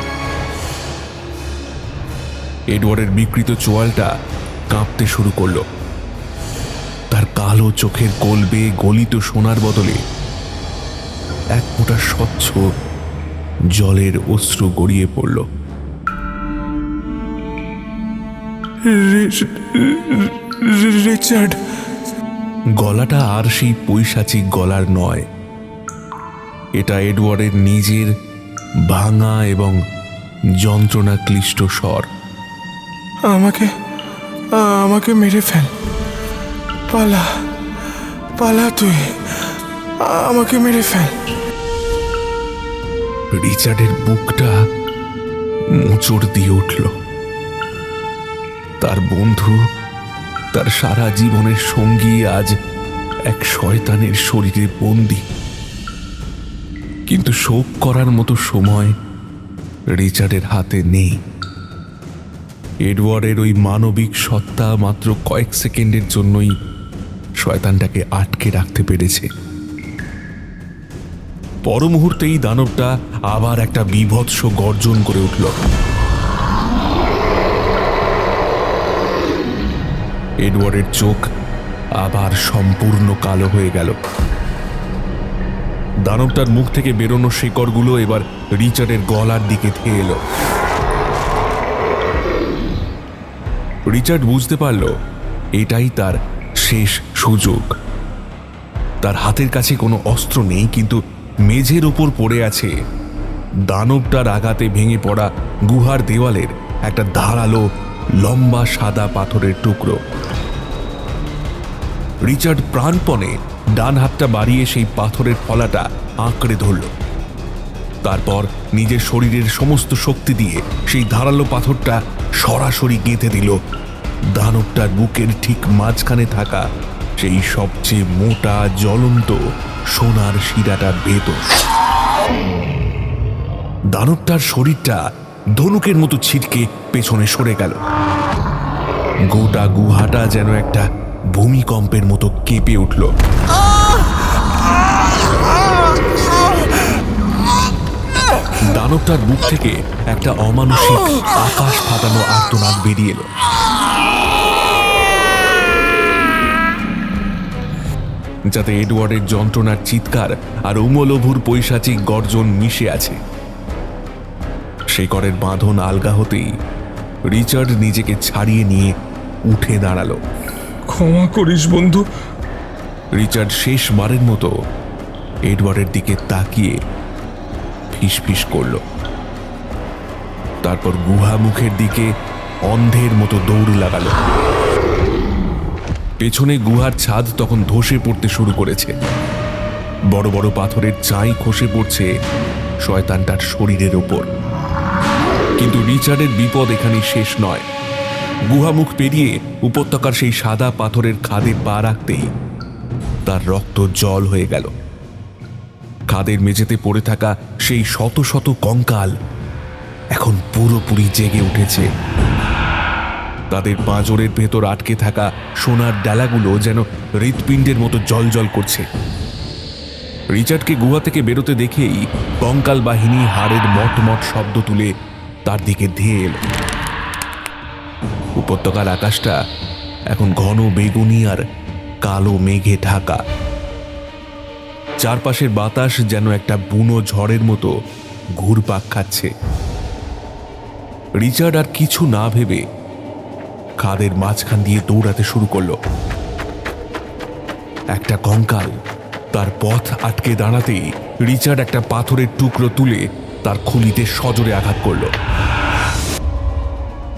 এডওয়ার্ডের বিকৃত চোয়ালটা কাঁপতে শুরু করল। তার কালো চোখের কলবে গলিত সোনার বদলে এক ফোঁটা স্বচ্ছ জলের অশ্রু গড়িয়ে পড়ল। রিচার্ড। গলাটা আর সেই পৈশাচিক গলার নয়, এটা এডওয়ার্ডের নিজের ভাঙা এবং যন্ত্রণা ক্লিষ্ট স্বর। আমাকে মেরে ফেল, পালা পালা, তুই আমাকে মেরে ফেল। রিচার্ডের বুকটা মোচড় দিয়ে উঠল। তার বন্ধু, তার সারা জীবনের সঙ্গী আজ এক শয়তানের শরীরে বন্দী। কিন্তু শোক করার মতো সময় রিচার্ডের হাতে নেই। এডওয়ার্ডের ওই মানবিক সত্তা মাত্র কয়েক সেকেন্ডের জন্যই শয়তানটাকে আটকে রাখতে পেরেছে। পর মুহূর্তেই দানবটা আবার একটা বীভৎস গর্জন করে উঠল। এডওয়ার্ডের চোখ আবার সম্পূর্ণ কালো হয়ে গেল। দানবটার মুখ থেকে বেরোনো শেকড়গুলো এবার রিচার্ডের গলার দিকে ধেয়ে এলো। রিচার্ড বুঝতে পারল এটাই তার শেষ সুযোগ। তার হাতের কাছে কোনো অস্ত্র নেই, কিন্তু মেঝের ওপর পড়ে আছে দানবটার আঘাতে ভেঙে পড়া গুহার দেওয়ালের একটা ধারালো লম্বা সাদা পাথরের টুকরো। রিচার্ড প্রাণপণে ডান হাতটা বাড়িয়ে সেই পাথরের ফলাটা আঁকড়ে ধরল। তারপর নিজের শরীরের সমস্ত শক্তি দিয়ে সেই ধারালো পাথরটা সরাসরি গেঁথে দিল দানবটার বুকের ঠিক মাঝখানে থাকা সেই সবচেয়ে মোটা জ্বলন্ত সোনার শিরাটার ভেতর। দানবটার শরীরটা ধনুকের মতো ছিটকে পেছনে সরে গেল। গোটা গুহাটা যেন একটা ভূমিকম্পের মতো কেঁপে উঠল। দানবটার বুক থেকে একটা অমানুষিক আকাশ ফাটানো আর্তনাদ বেরিয়ে এলো। যাতে এডওয়ার্ডের যন্ত্রণার চিৎকার আর উমলভুর পৈশাচিক গর্জন মিশে আছে। শেকড়ের বাঁধন আলগা হতেই রিচার্ড নিজেকে ছাড়িয়ে নিয়ে উঠে দাঁড়ালো। ক্ষমা করিস বন্ধু। রিচার্ড শেষবারের মতো এডওয়ার্ডের দিকে তাকিয়ে ফিসফিস করল। তারপর গুহা মুখের দিকে অন্ধের মতো দৌড় লাগালো। পেছনে গুহার ছাদ তখন ধসে পড়তে শুরু করেছে। বড় বড় পাথরের চাই খসে পড়ছে শয়তানটার শরীরের ওপর। কিন্তু রিচার্ডের বিপদ এখানেই শেষ নয়। গুহামুখ পেরিয়ে উপত্যকার সেই সাদা পাথরের খাদে পা রাখতেই তার রক্ত জল হয়ে গেল। খাদের মেঝেতে পড়ে থাকা সেই শত শত কঙ্কাল এখন পুরোপুরি জেগে উঠেছে। তাদের পাঁজরের ভেতর আটকে থাকা সোনার ডালাগুলো যেন হৃৎপিণ্ডের মতো জলজল করছে। রিচার্ডকে গুহা থেকে বেরোতে দেখেই কঙ্কাল বাহিনী হাড়ের মটমট শব্দ তুলে তার দিকে ধেয়ে এল। উপত্যকার আকাশটা এখন ঘন বেগুনি আর কালো মেঘে ঢাকা। চারপাশের বাতাস যেন একটা বুনো ঝড়ের মতো ঘুরপাক খাচ্ছে। রিচার্ড আর কিছু না ভেবে খাদের মাঝখান দিয়ে দৌড়াতে শুরু করল। একটা কঙ্কাল তার পথ আটকে দাঁড়াতেই রিচার্ড একটা পাথরের টুকরো তুলে তার খুলিতে সজোরে আঘাত করল।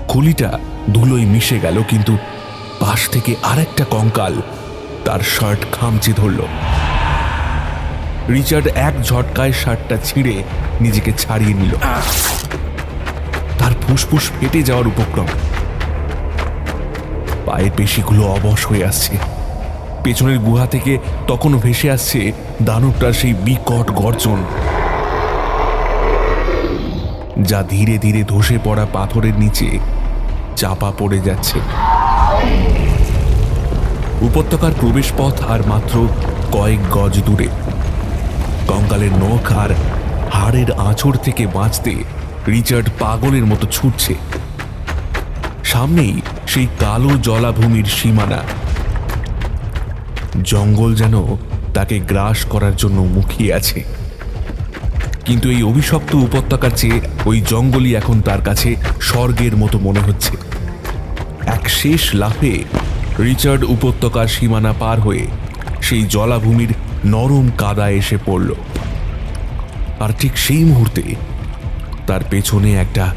খুলিটা ধুলোয় মিশে গেল, কিন্তু পাশ থেকে আরেকটা কঙ্কাল তার শার্ট খামচে ধরল। রিচার্ড এক ঝটকায় শার্টটা ছিঁড়ে নিজেকে ছাড়িয়ে নিল। তার ফুসফুস ফেটে যাওয়ার উপক্রম। পায়ের পেশিগুলো অবশ হয়ে আসছে। পেছনের গুহা থেকে তখনও ভেসে আসছে দানবটার সেই বিকট গর্জন, যা ধীরে ধীরে ধসে পড়া পাথরের নিচে চাপা পড়ে যাচ্ছে। উপত্যকার প্রবেশপথ আর মাত্র কয়েক গজ দূরে। কঙ্কালের নখ আর হাড়ের আঁচড় থেকে বাঁচতে রিচার্ড পাগলের মতো ছুটছে। সামনেই সেই কালো জলাভূমির সীমানা। জঙ্গল যেন তাকে গ্রাস করার জন্য মুখিয়ে আছে। কিন্তু এই অভিশপ্ত উপত্যকার চেয়ে ওই জঙ্গলই এখন তার কাছে স্বর্গের মতো মনে হচ্ছে। এক শেষ লাফে রিচার্ড উপত্যকার সীমানা পার হয়ে সেই জলাভূমির নরম কাদায় এসে পড়ল। আর ঠিক সেই মুহূর্তে তার পেছনে একটা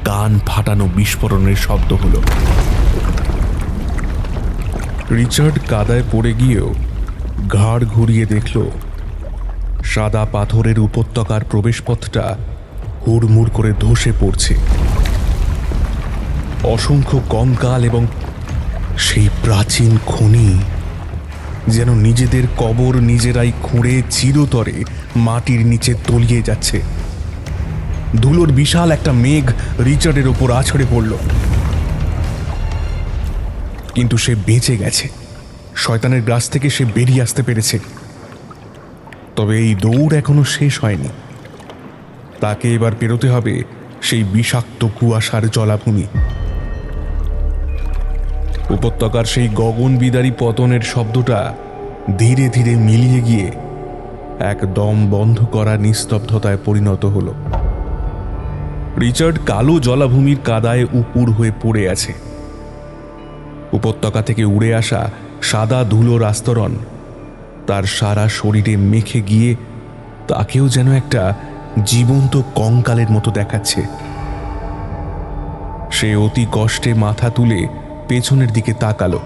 কান ফাটানো বিস্ফোরণের শব্দ হলো। রিচার্ড কাদায় পড়ে গিয়েও ঘাড় ঘুরিয়ে দেখল সাদা পাথরের উপত্যকার প্রবেশপথটা হুড়মুড় করে ধসে পড়ছে। অসংখ্য কঙ্কাল এবং সেই প্রাচীন খনি যেন নিজেদের কবর নিজেরাই খুঁড়ে চিরতরে মাটির নিচে তলিয়ে যাচ্ছে। ধুলোর বিশাল একটা মেঘ রিচার্ডের ওপর আছড়ে পড়ল। কিন্তু সে বেঁচে গেছে। শয়তানের গ্রাস থেকে সে বেরিয়ে আসতে পেরেছে। তবে এই দৌড় এখনো শেষ হয়নি। তাকে এবার পেরোতে হবে সেই বিষাক্ত কুয়াশার জলাভূমি। উপত্যকার সেই গগনবিদারী পতনের শব্দটা ধীরে ধীরে মিলিয়ে গিয়ে এক দম বন্ধ করা নিস্তব্ধতায় পরিণত হল। রিচার্ড কালো জলাভূমির কাদায় উপুড় হয়ে পড়ে আছে। উপত্যকা থেকে উড়ে আসা সাদা ধুলোর আস্তরণ তার সারা শরীরে মেখে গিয়ে তাকেও যেন একটা জীবন্ত কঙ্কালের মতো দেখাচ্ছে। সে অতি কষ্টে মাথা তুলে পেছনের দিকে তাকালো।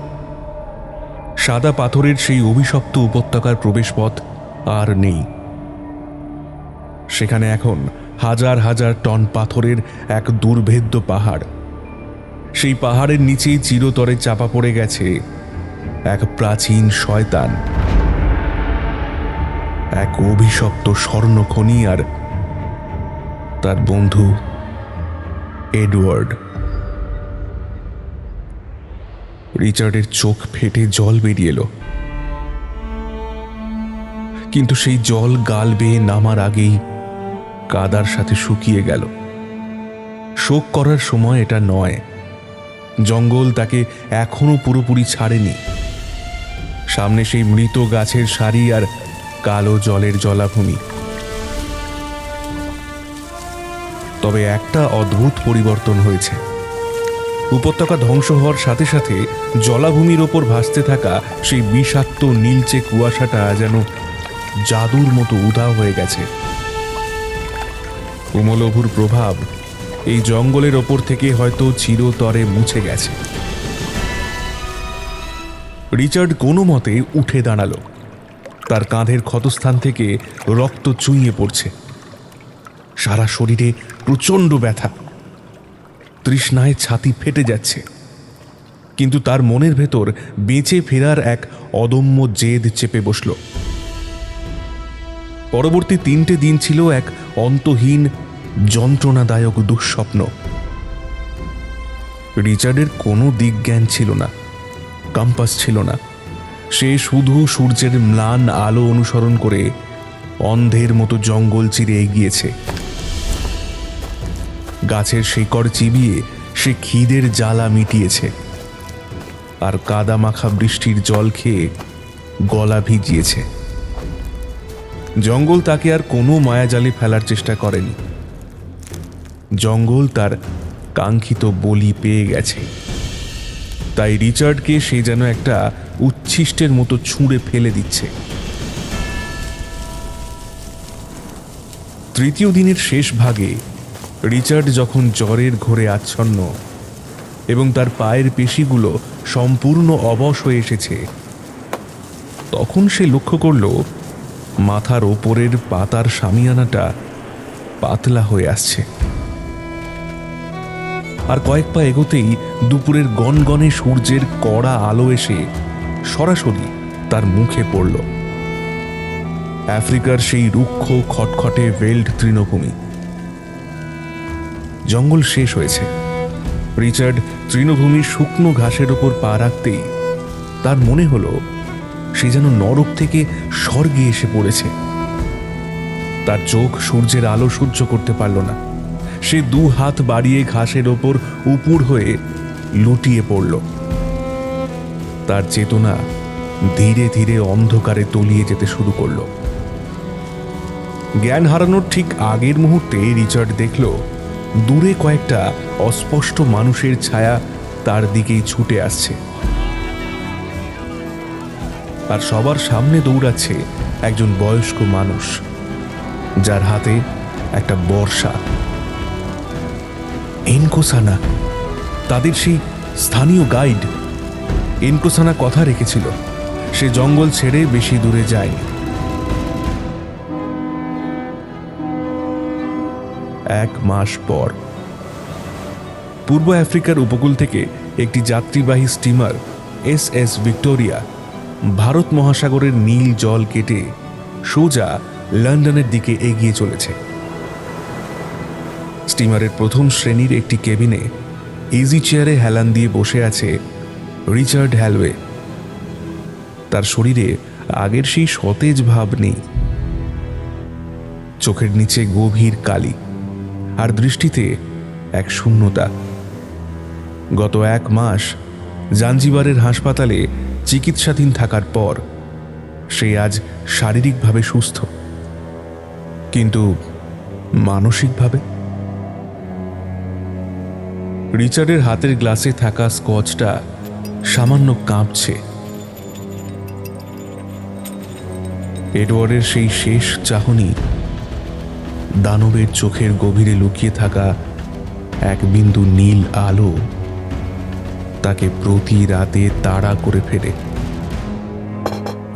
সাদা পাথরের সেই অভিশপ্ত উপত্যকার প্রবেশপথ আর নেই। সেখানে এখন হাজার হাজার টন পাথরের এক দুর্ভেদ্য পাহাড়। সেই পাহাড়ের নিচেই চিরতরে চাপা পড়ে গেছে এক প্রাচীন শয়তান, এক অভিশপ্ত স্বর্ণখনি আর তার বন্ধু এডওয়ার্ড। রিচার্ডের চোখ ফেটে জল বেরিয়ে এলো, কিন্তু সেই জল গাল বেয়ে নামার আগেই কাদার সাথে শুকিয়ে গেল। শোক করার সময় এটা নয়। জঙ্গল তাকে এখনো পুরোপুরি ছাড়েনি। সামনে সেই মৃত গাছের সারি আর কালো জলের জলাভূমি। তবে একটা অদ্ভুত পরিবর্তন হয়েছে। উপত্যকা ধ্বংস হওয়ার সাথে সাথে জলাভূমির ওপর ভাসতে থাকা সেই বিষাক্ত নীলচে কুয়াশাটা যেন জাদুর মতো উধাও হয়ে গেছে। উমলভুর প্রভাব এই জঙ্গলের ওপর থেকে হয়তো চিরতরে মুছে গেছে। রিচার্ড কোনো মতে উঠে দাঁড়ালো। তার কাঁধের ক্ষতস্থান থেকে রক্ত চুইয়ে পড়ছে। সারা শরীরে প্রচণ্ড ব্যথা। তৃষ্ণায় ছাতি ফেটে যাচ্ছে, কিন্তু তার মনের ভেতর বেঁচে ফেরার এক অদম্য জেদ চেপে বসল। পরবর্তী 3টে দিন ছিল এক অন্তহীন যন্ত্রণাদায়ক দুঃস্বপ্ন। রিচার্ডের কোনো দিকজ্ঞান ছিল না, কম্পাস ছিল না। সে শুধু সূর্যের ম্লান আলো অনুসরণ করে অন্ধের মতো জঙ্গল চিরে এগিয়েছে। গাছের শিকড় চিবিয়ে সে খিদের জ্বালা মিটিয়েছে, আর কাদা মাখা বৃষ্টির জল খেয়ে গলা ভিজিয়েছে। জঙ্গল তাকে আর কোনো মায়াজালে ফেলার চেষ্টা করেনি। জঙ্গল তার কাঙ্ক্ষিত বলি পেয়ে গেছে। তাই রিচার্ডকে সে যেন একটা উচ্ছিষ্টের মতো ছুঁড়ে ফেলে দিচ্ছে। তৃতীয় দিনের শেষ ভাগে রিচার্ড যখন জ্বরের ঘোরে আচ্ছন্ন এবং তার পায়ের পেশিগুলো সম্পূর্ণ অবশ হয়ে এসেছে, তখন সে লক্ষ্য করল মাথার ওপরের পাতার শামিয়ানাটা পাতলা হয়ে আসছে। আর কয়েক পা এগোতেই দুপুরের গনগনে সূর্যের কড়া আলো এসে সরাসরি তার মুখে পড়ল। আফ্রিকার সেই রুক্ষ খটখটে ভেল্ড তৃণভূমি। জঙ্গল শেষ হয়েছে। রিচার্ড তৃণভূমির শুকনো ঘাসের ওপর পা রাখতেই তার মনে হলো সে যেন নরক থেকে স্বর্গে এসে পড়েছে। তার চোখ সূর্যের আলো সহ্য করতে পারল না। সে 2 হাত বাড়িয়ে ঘাসের ওপর উপুড় হয়ে লুটিয়ে পড়ল। তার চেতনা ধীরে ধীরে অন্ধকারে তলিয়ে যেতে শুরু করল। জ্ঞান হারানোর ঠিক আগের মুহূর্তে রিচার্ড দেখল দূরে কয়েকটা অস্পষ্ট মানুষের ছায়া তার দিকেই ছুটে আসছে, আর সবার সামনে দৌড়াচ্ছে একজন বয়স্ক মানুষ, যার হাতে একটা বর্শা। এনকোসানা, তাদের সেই স্থানীয় গাইড। এনকোসানা কথা রেখেছিল, সে জঙ্গল ছেড়ে বেশি দূরে যায়নি। 1 মাস পর পূর্ব আফ্রিকার উপকূল থেকে একটি যাত্রীবাহী স্টিমার SS ভিক্টোরিয়া ভারত মহাসাগরের নীল জল কেটে সোজা লন্ডনের দিকে এগিয়ে চলেছে। স্টিমারের প্রথম শ্রেণীর একটি কেবিনে ইজি চেয়ারে হেলান দিয়ে বসে আছে রিচার্ড হ্যালওয়ে। তার শরীরে আগের সেই সতেজ ভাব নেই। চোখের নিচে গভীর কালি, আর দৃষ্টিতে এক শূন্যতা। গত 1 মাস জাঞ্জিবারের হাসপাতালে চিকিৎসাধীন থাকার পর সে আজ শারীরিকভাবে সুস্থ, কিন্তু মানসিকভাবে। রিচার্ডের হাতের গ্লাসে থাকা স্কচটা সামান্য কাঁপছে। এডওয়ার্ডের সেই শেষ চাহনি, দানবের চোখের গভীরে লুকিয়ে থাকা এক বিন্দু নীল আলো তাকে প্রতি রাতে তাড়া করে ফেলে।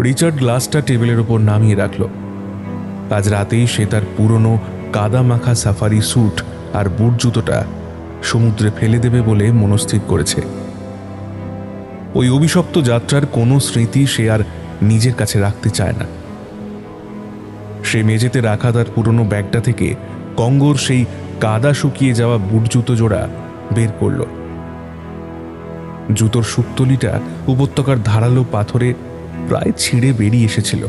রিচার্ড গ্লাসটা টেবিলের ওপর নামিয়ে রাখল। আজ রাতেই সে তার পুরনো কাদা মাখা সাফারি স্যুট আর বুট জুতোটা সমুদ্রে ফেলে দেবে বলে মনস্থির করেছে। ওই অভিশপ্ত যাত্রার কোনো স্মৃতি সে আর নিজের কাছে রাখতে চায় না। সে মেঝেতে রাখা তার পুরনো ব্যাগটা থেকে কঙ্গোর সেই কাদা শুকিয়ে যাওয়া বুট জুতো জোড়া বের করল। জুতোর সুতলিটা উপত্যকার ধারালো পাথরে প্রায় ছিঁড়ে বেরিয়ে এসেছিল।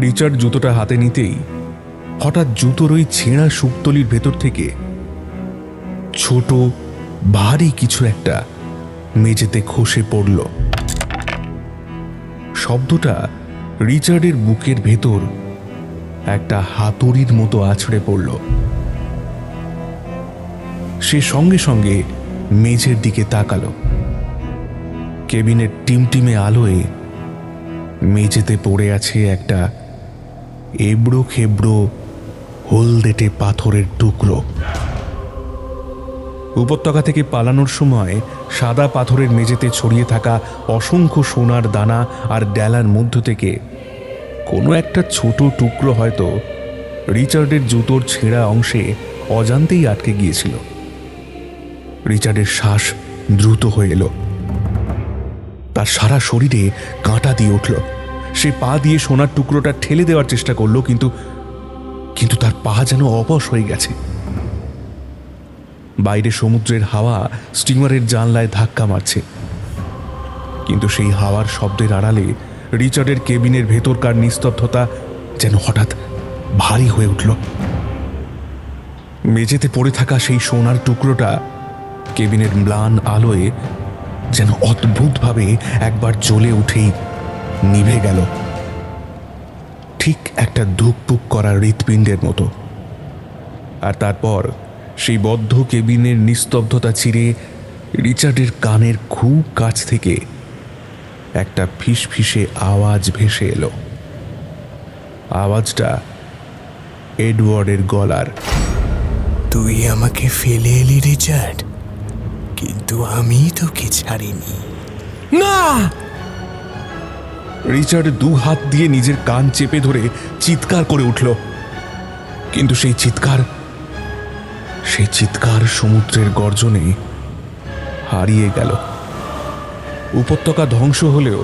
রিচার্ড জুতোটা হাতে নিতেই হঠাৎ জুতোর ওই ছেঁড়া সুতলির ভেতর থেকে ছোট ভারী কিছু একটা মেঝেতে খসে পড়ল। শব্দটা রিচার্ডের বুকের ভেতর একটা হাতুড়ির মতো আছড়ে পড়ল। সে সঙ্গে সঙ্গে মেঝের দিকে তাকালো। কেবিনের টিমটিমে আলোয় মেঝেতে পড়ে আছে একটা এবড়ো খেবড়ো হলদেটে পাথরের টুকরো। উপত্যকা থেকে পালানোর সময় সাদা পাথরের মেঝেতে ছড়িয়ে থাকা অসংখ্য সোনার দানা আর ডেলার মধ্য থেকে কোনো একটা ছোট টুকরো হয়তো রিচার্ডের জুতোর ছেঁড়া অংশে অজান্তেই আটকে গিয়েছিল। রিচার্ডের শ্বাস দ্রুত হয়ে এলো। তার সারা শরীরে কাঁটা দিয়ে উঠল। সে পা দিয়ে সোনার টুকরোটা ঠেলে দেওয়ার চেষ্টা করলো, কিন্তু তার পা যেন অবশ হয়ে গেছে। বাইরে সমুদ্রের হাওয়া স্টিমারের জানলায় ধাক্কা মারছে, কিন্তু সেই হাওয়ার শব্দের আড়ালে রিচার্ডের কেবিনের ভেতরকার নিস্তব্ধতা যেন হঠাৎ ভারী হয়ে উঠল। মেঝেতে পড়ে থাকা সেই সোনার টুকরোটা কেবিনের ম্লান আলোয় যেন অদ্ভুতভাবে একবার জ্বলে উঠেই নিভে গেল, ঠিক একটা ধুকপুক করা হৃৎপিণ্ডের মতো। আর তারপর সেই বদ্ধ কেবিনের নিস্তব্ধতা চিরে রিচার্ডের কানের খুব কাছ থেকে একটা ফিসফিসে আওয়াজ ভেসে এলো। আওয়াজটা এডওয়ার্ডের গলার। তুই আমাকে ফেলে এলি রিচার্ড, কিন্তু আমি তোকে ছাড়িনি। না! রিচার্ড দু হাত দিয়ে নিজের কান চেপে ধরে চিৎকার করে উঠল, কিন্তু সেই চিৎকার সমুদ্রের গর্জনে হারিয়ে গেল। উপত্যকা ধ্বংস হলেও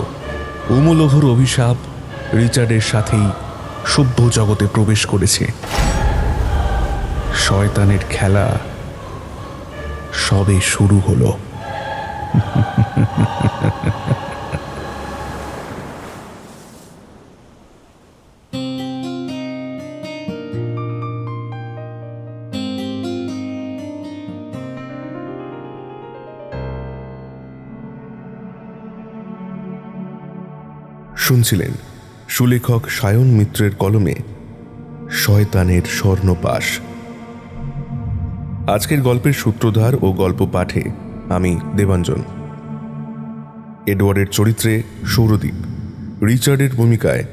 উমলোভর অভিশাপ রিচার্ডের সাথেই সভ্য জগতে প্রবেশ করেছে। শয়তানের খেলা সবে শুরু হলো। শুনছিলেন সুলেখক সায়ন মিত্রের কলমে শয়তানের স্বর্ণপাশ। আজকের গল্পের সূত্রধার ও গল্প পাঠে আমি দেবাঞ্জন। এডওয়ার্ডের চরিত্রে সৌরদীপ, রিচার্ডের ভূমিকায়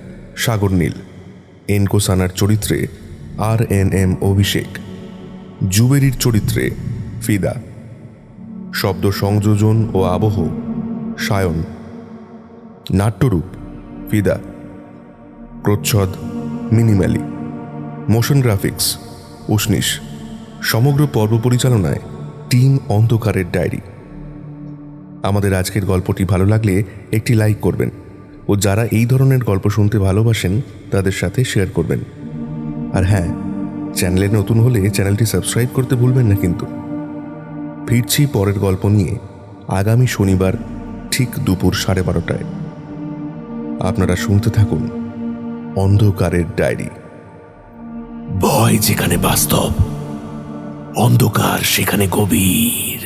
সাগর নীল, এনকোসানার চরিত্রে RNM অভিষেক, জুবেরির চরিত্রে ফিদা, শব্দ সংযোজন ও আবহ সায়ন, নাট্যরূপ ফিদা, প্রচ্ছদ মিনিম্যালি, মোশন গ্রাফিক্স উষ্ণিস, সমগ্র পর্ব পরিচালনায় টিম অন্ধকারের ডায়েরি। আমাদের আজকের গল্পটি ভালো লাগলে একটি লাইক করবেন ও যারা এই ধরনের গল্প শুনতে ভালোবাসেন তাদের সাথে শেয়ার করবেন। আর হ্যাঁ, চ্যানেলে নতুন হলে চ্যানেলটি সাবস্ক্রাইব করতে ভুলবেন না কিন্তু। ফিরছি পরের গল্প নিয়ে আগামী শনিবার ঠিক দুপুর 12:30টায়। আপনারা শুনতে থাকুন অন্ধকারের ডায়েরি। ভয় যেখানে বাস্তব, অন্ধকার সেখানে গভীর।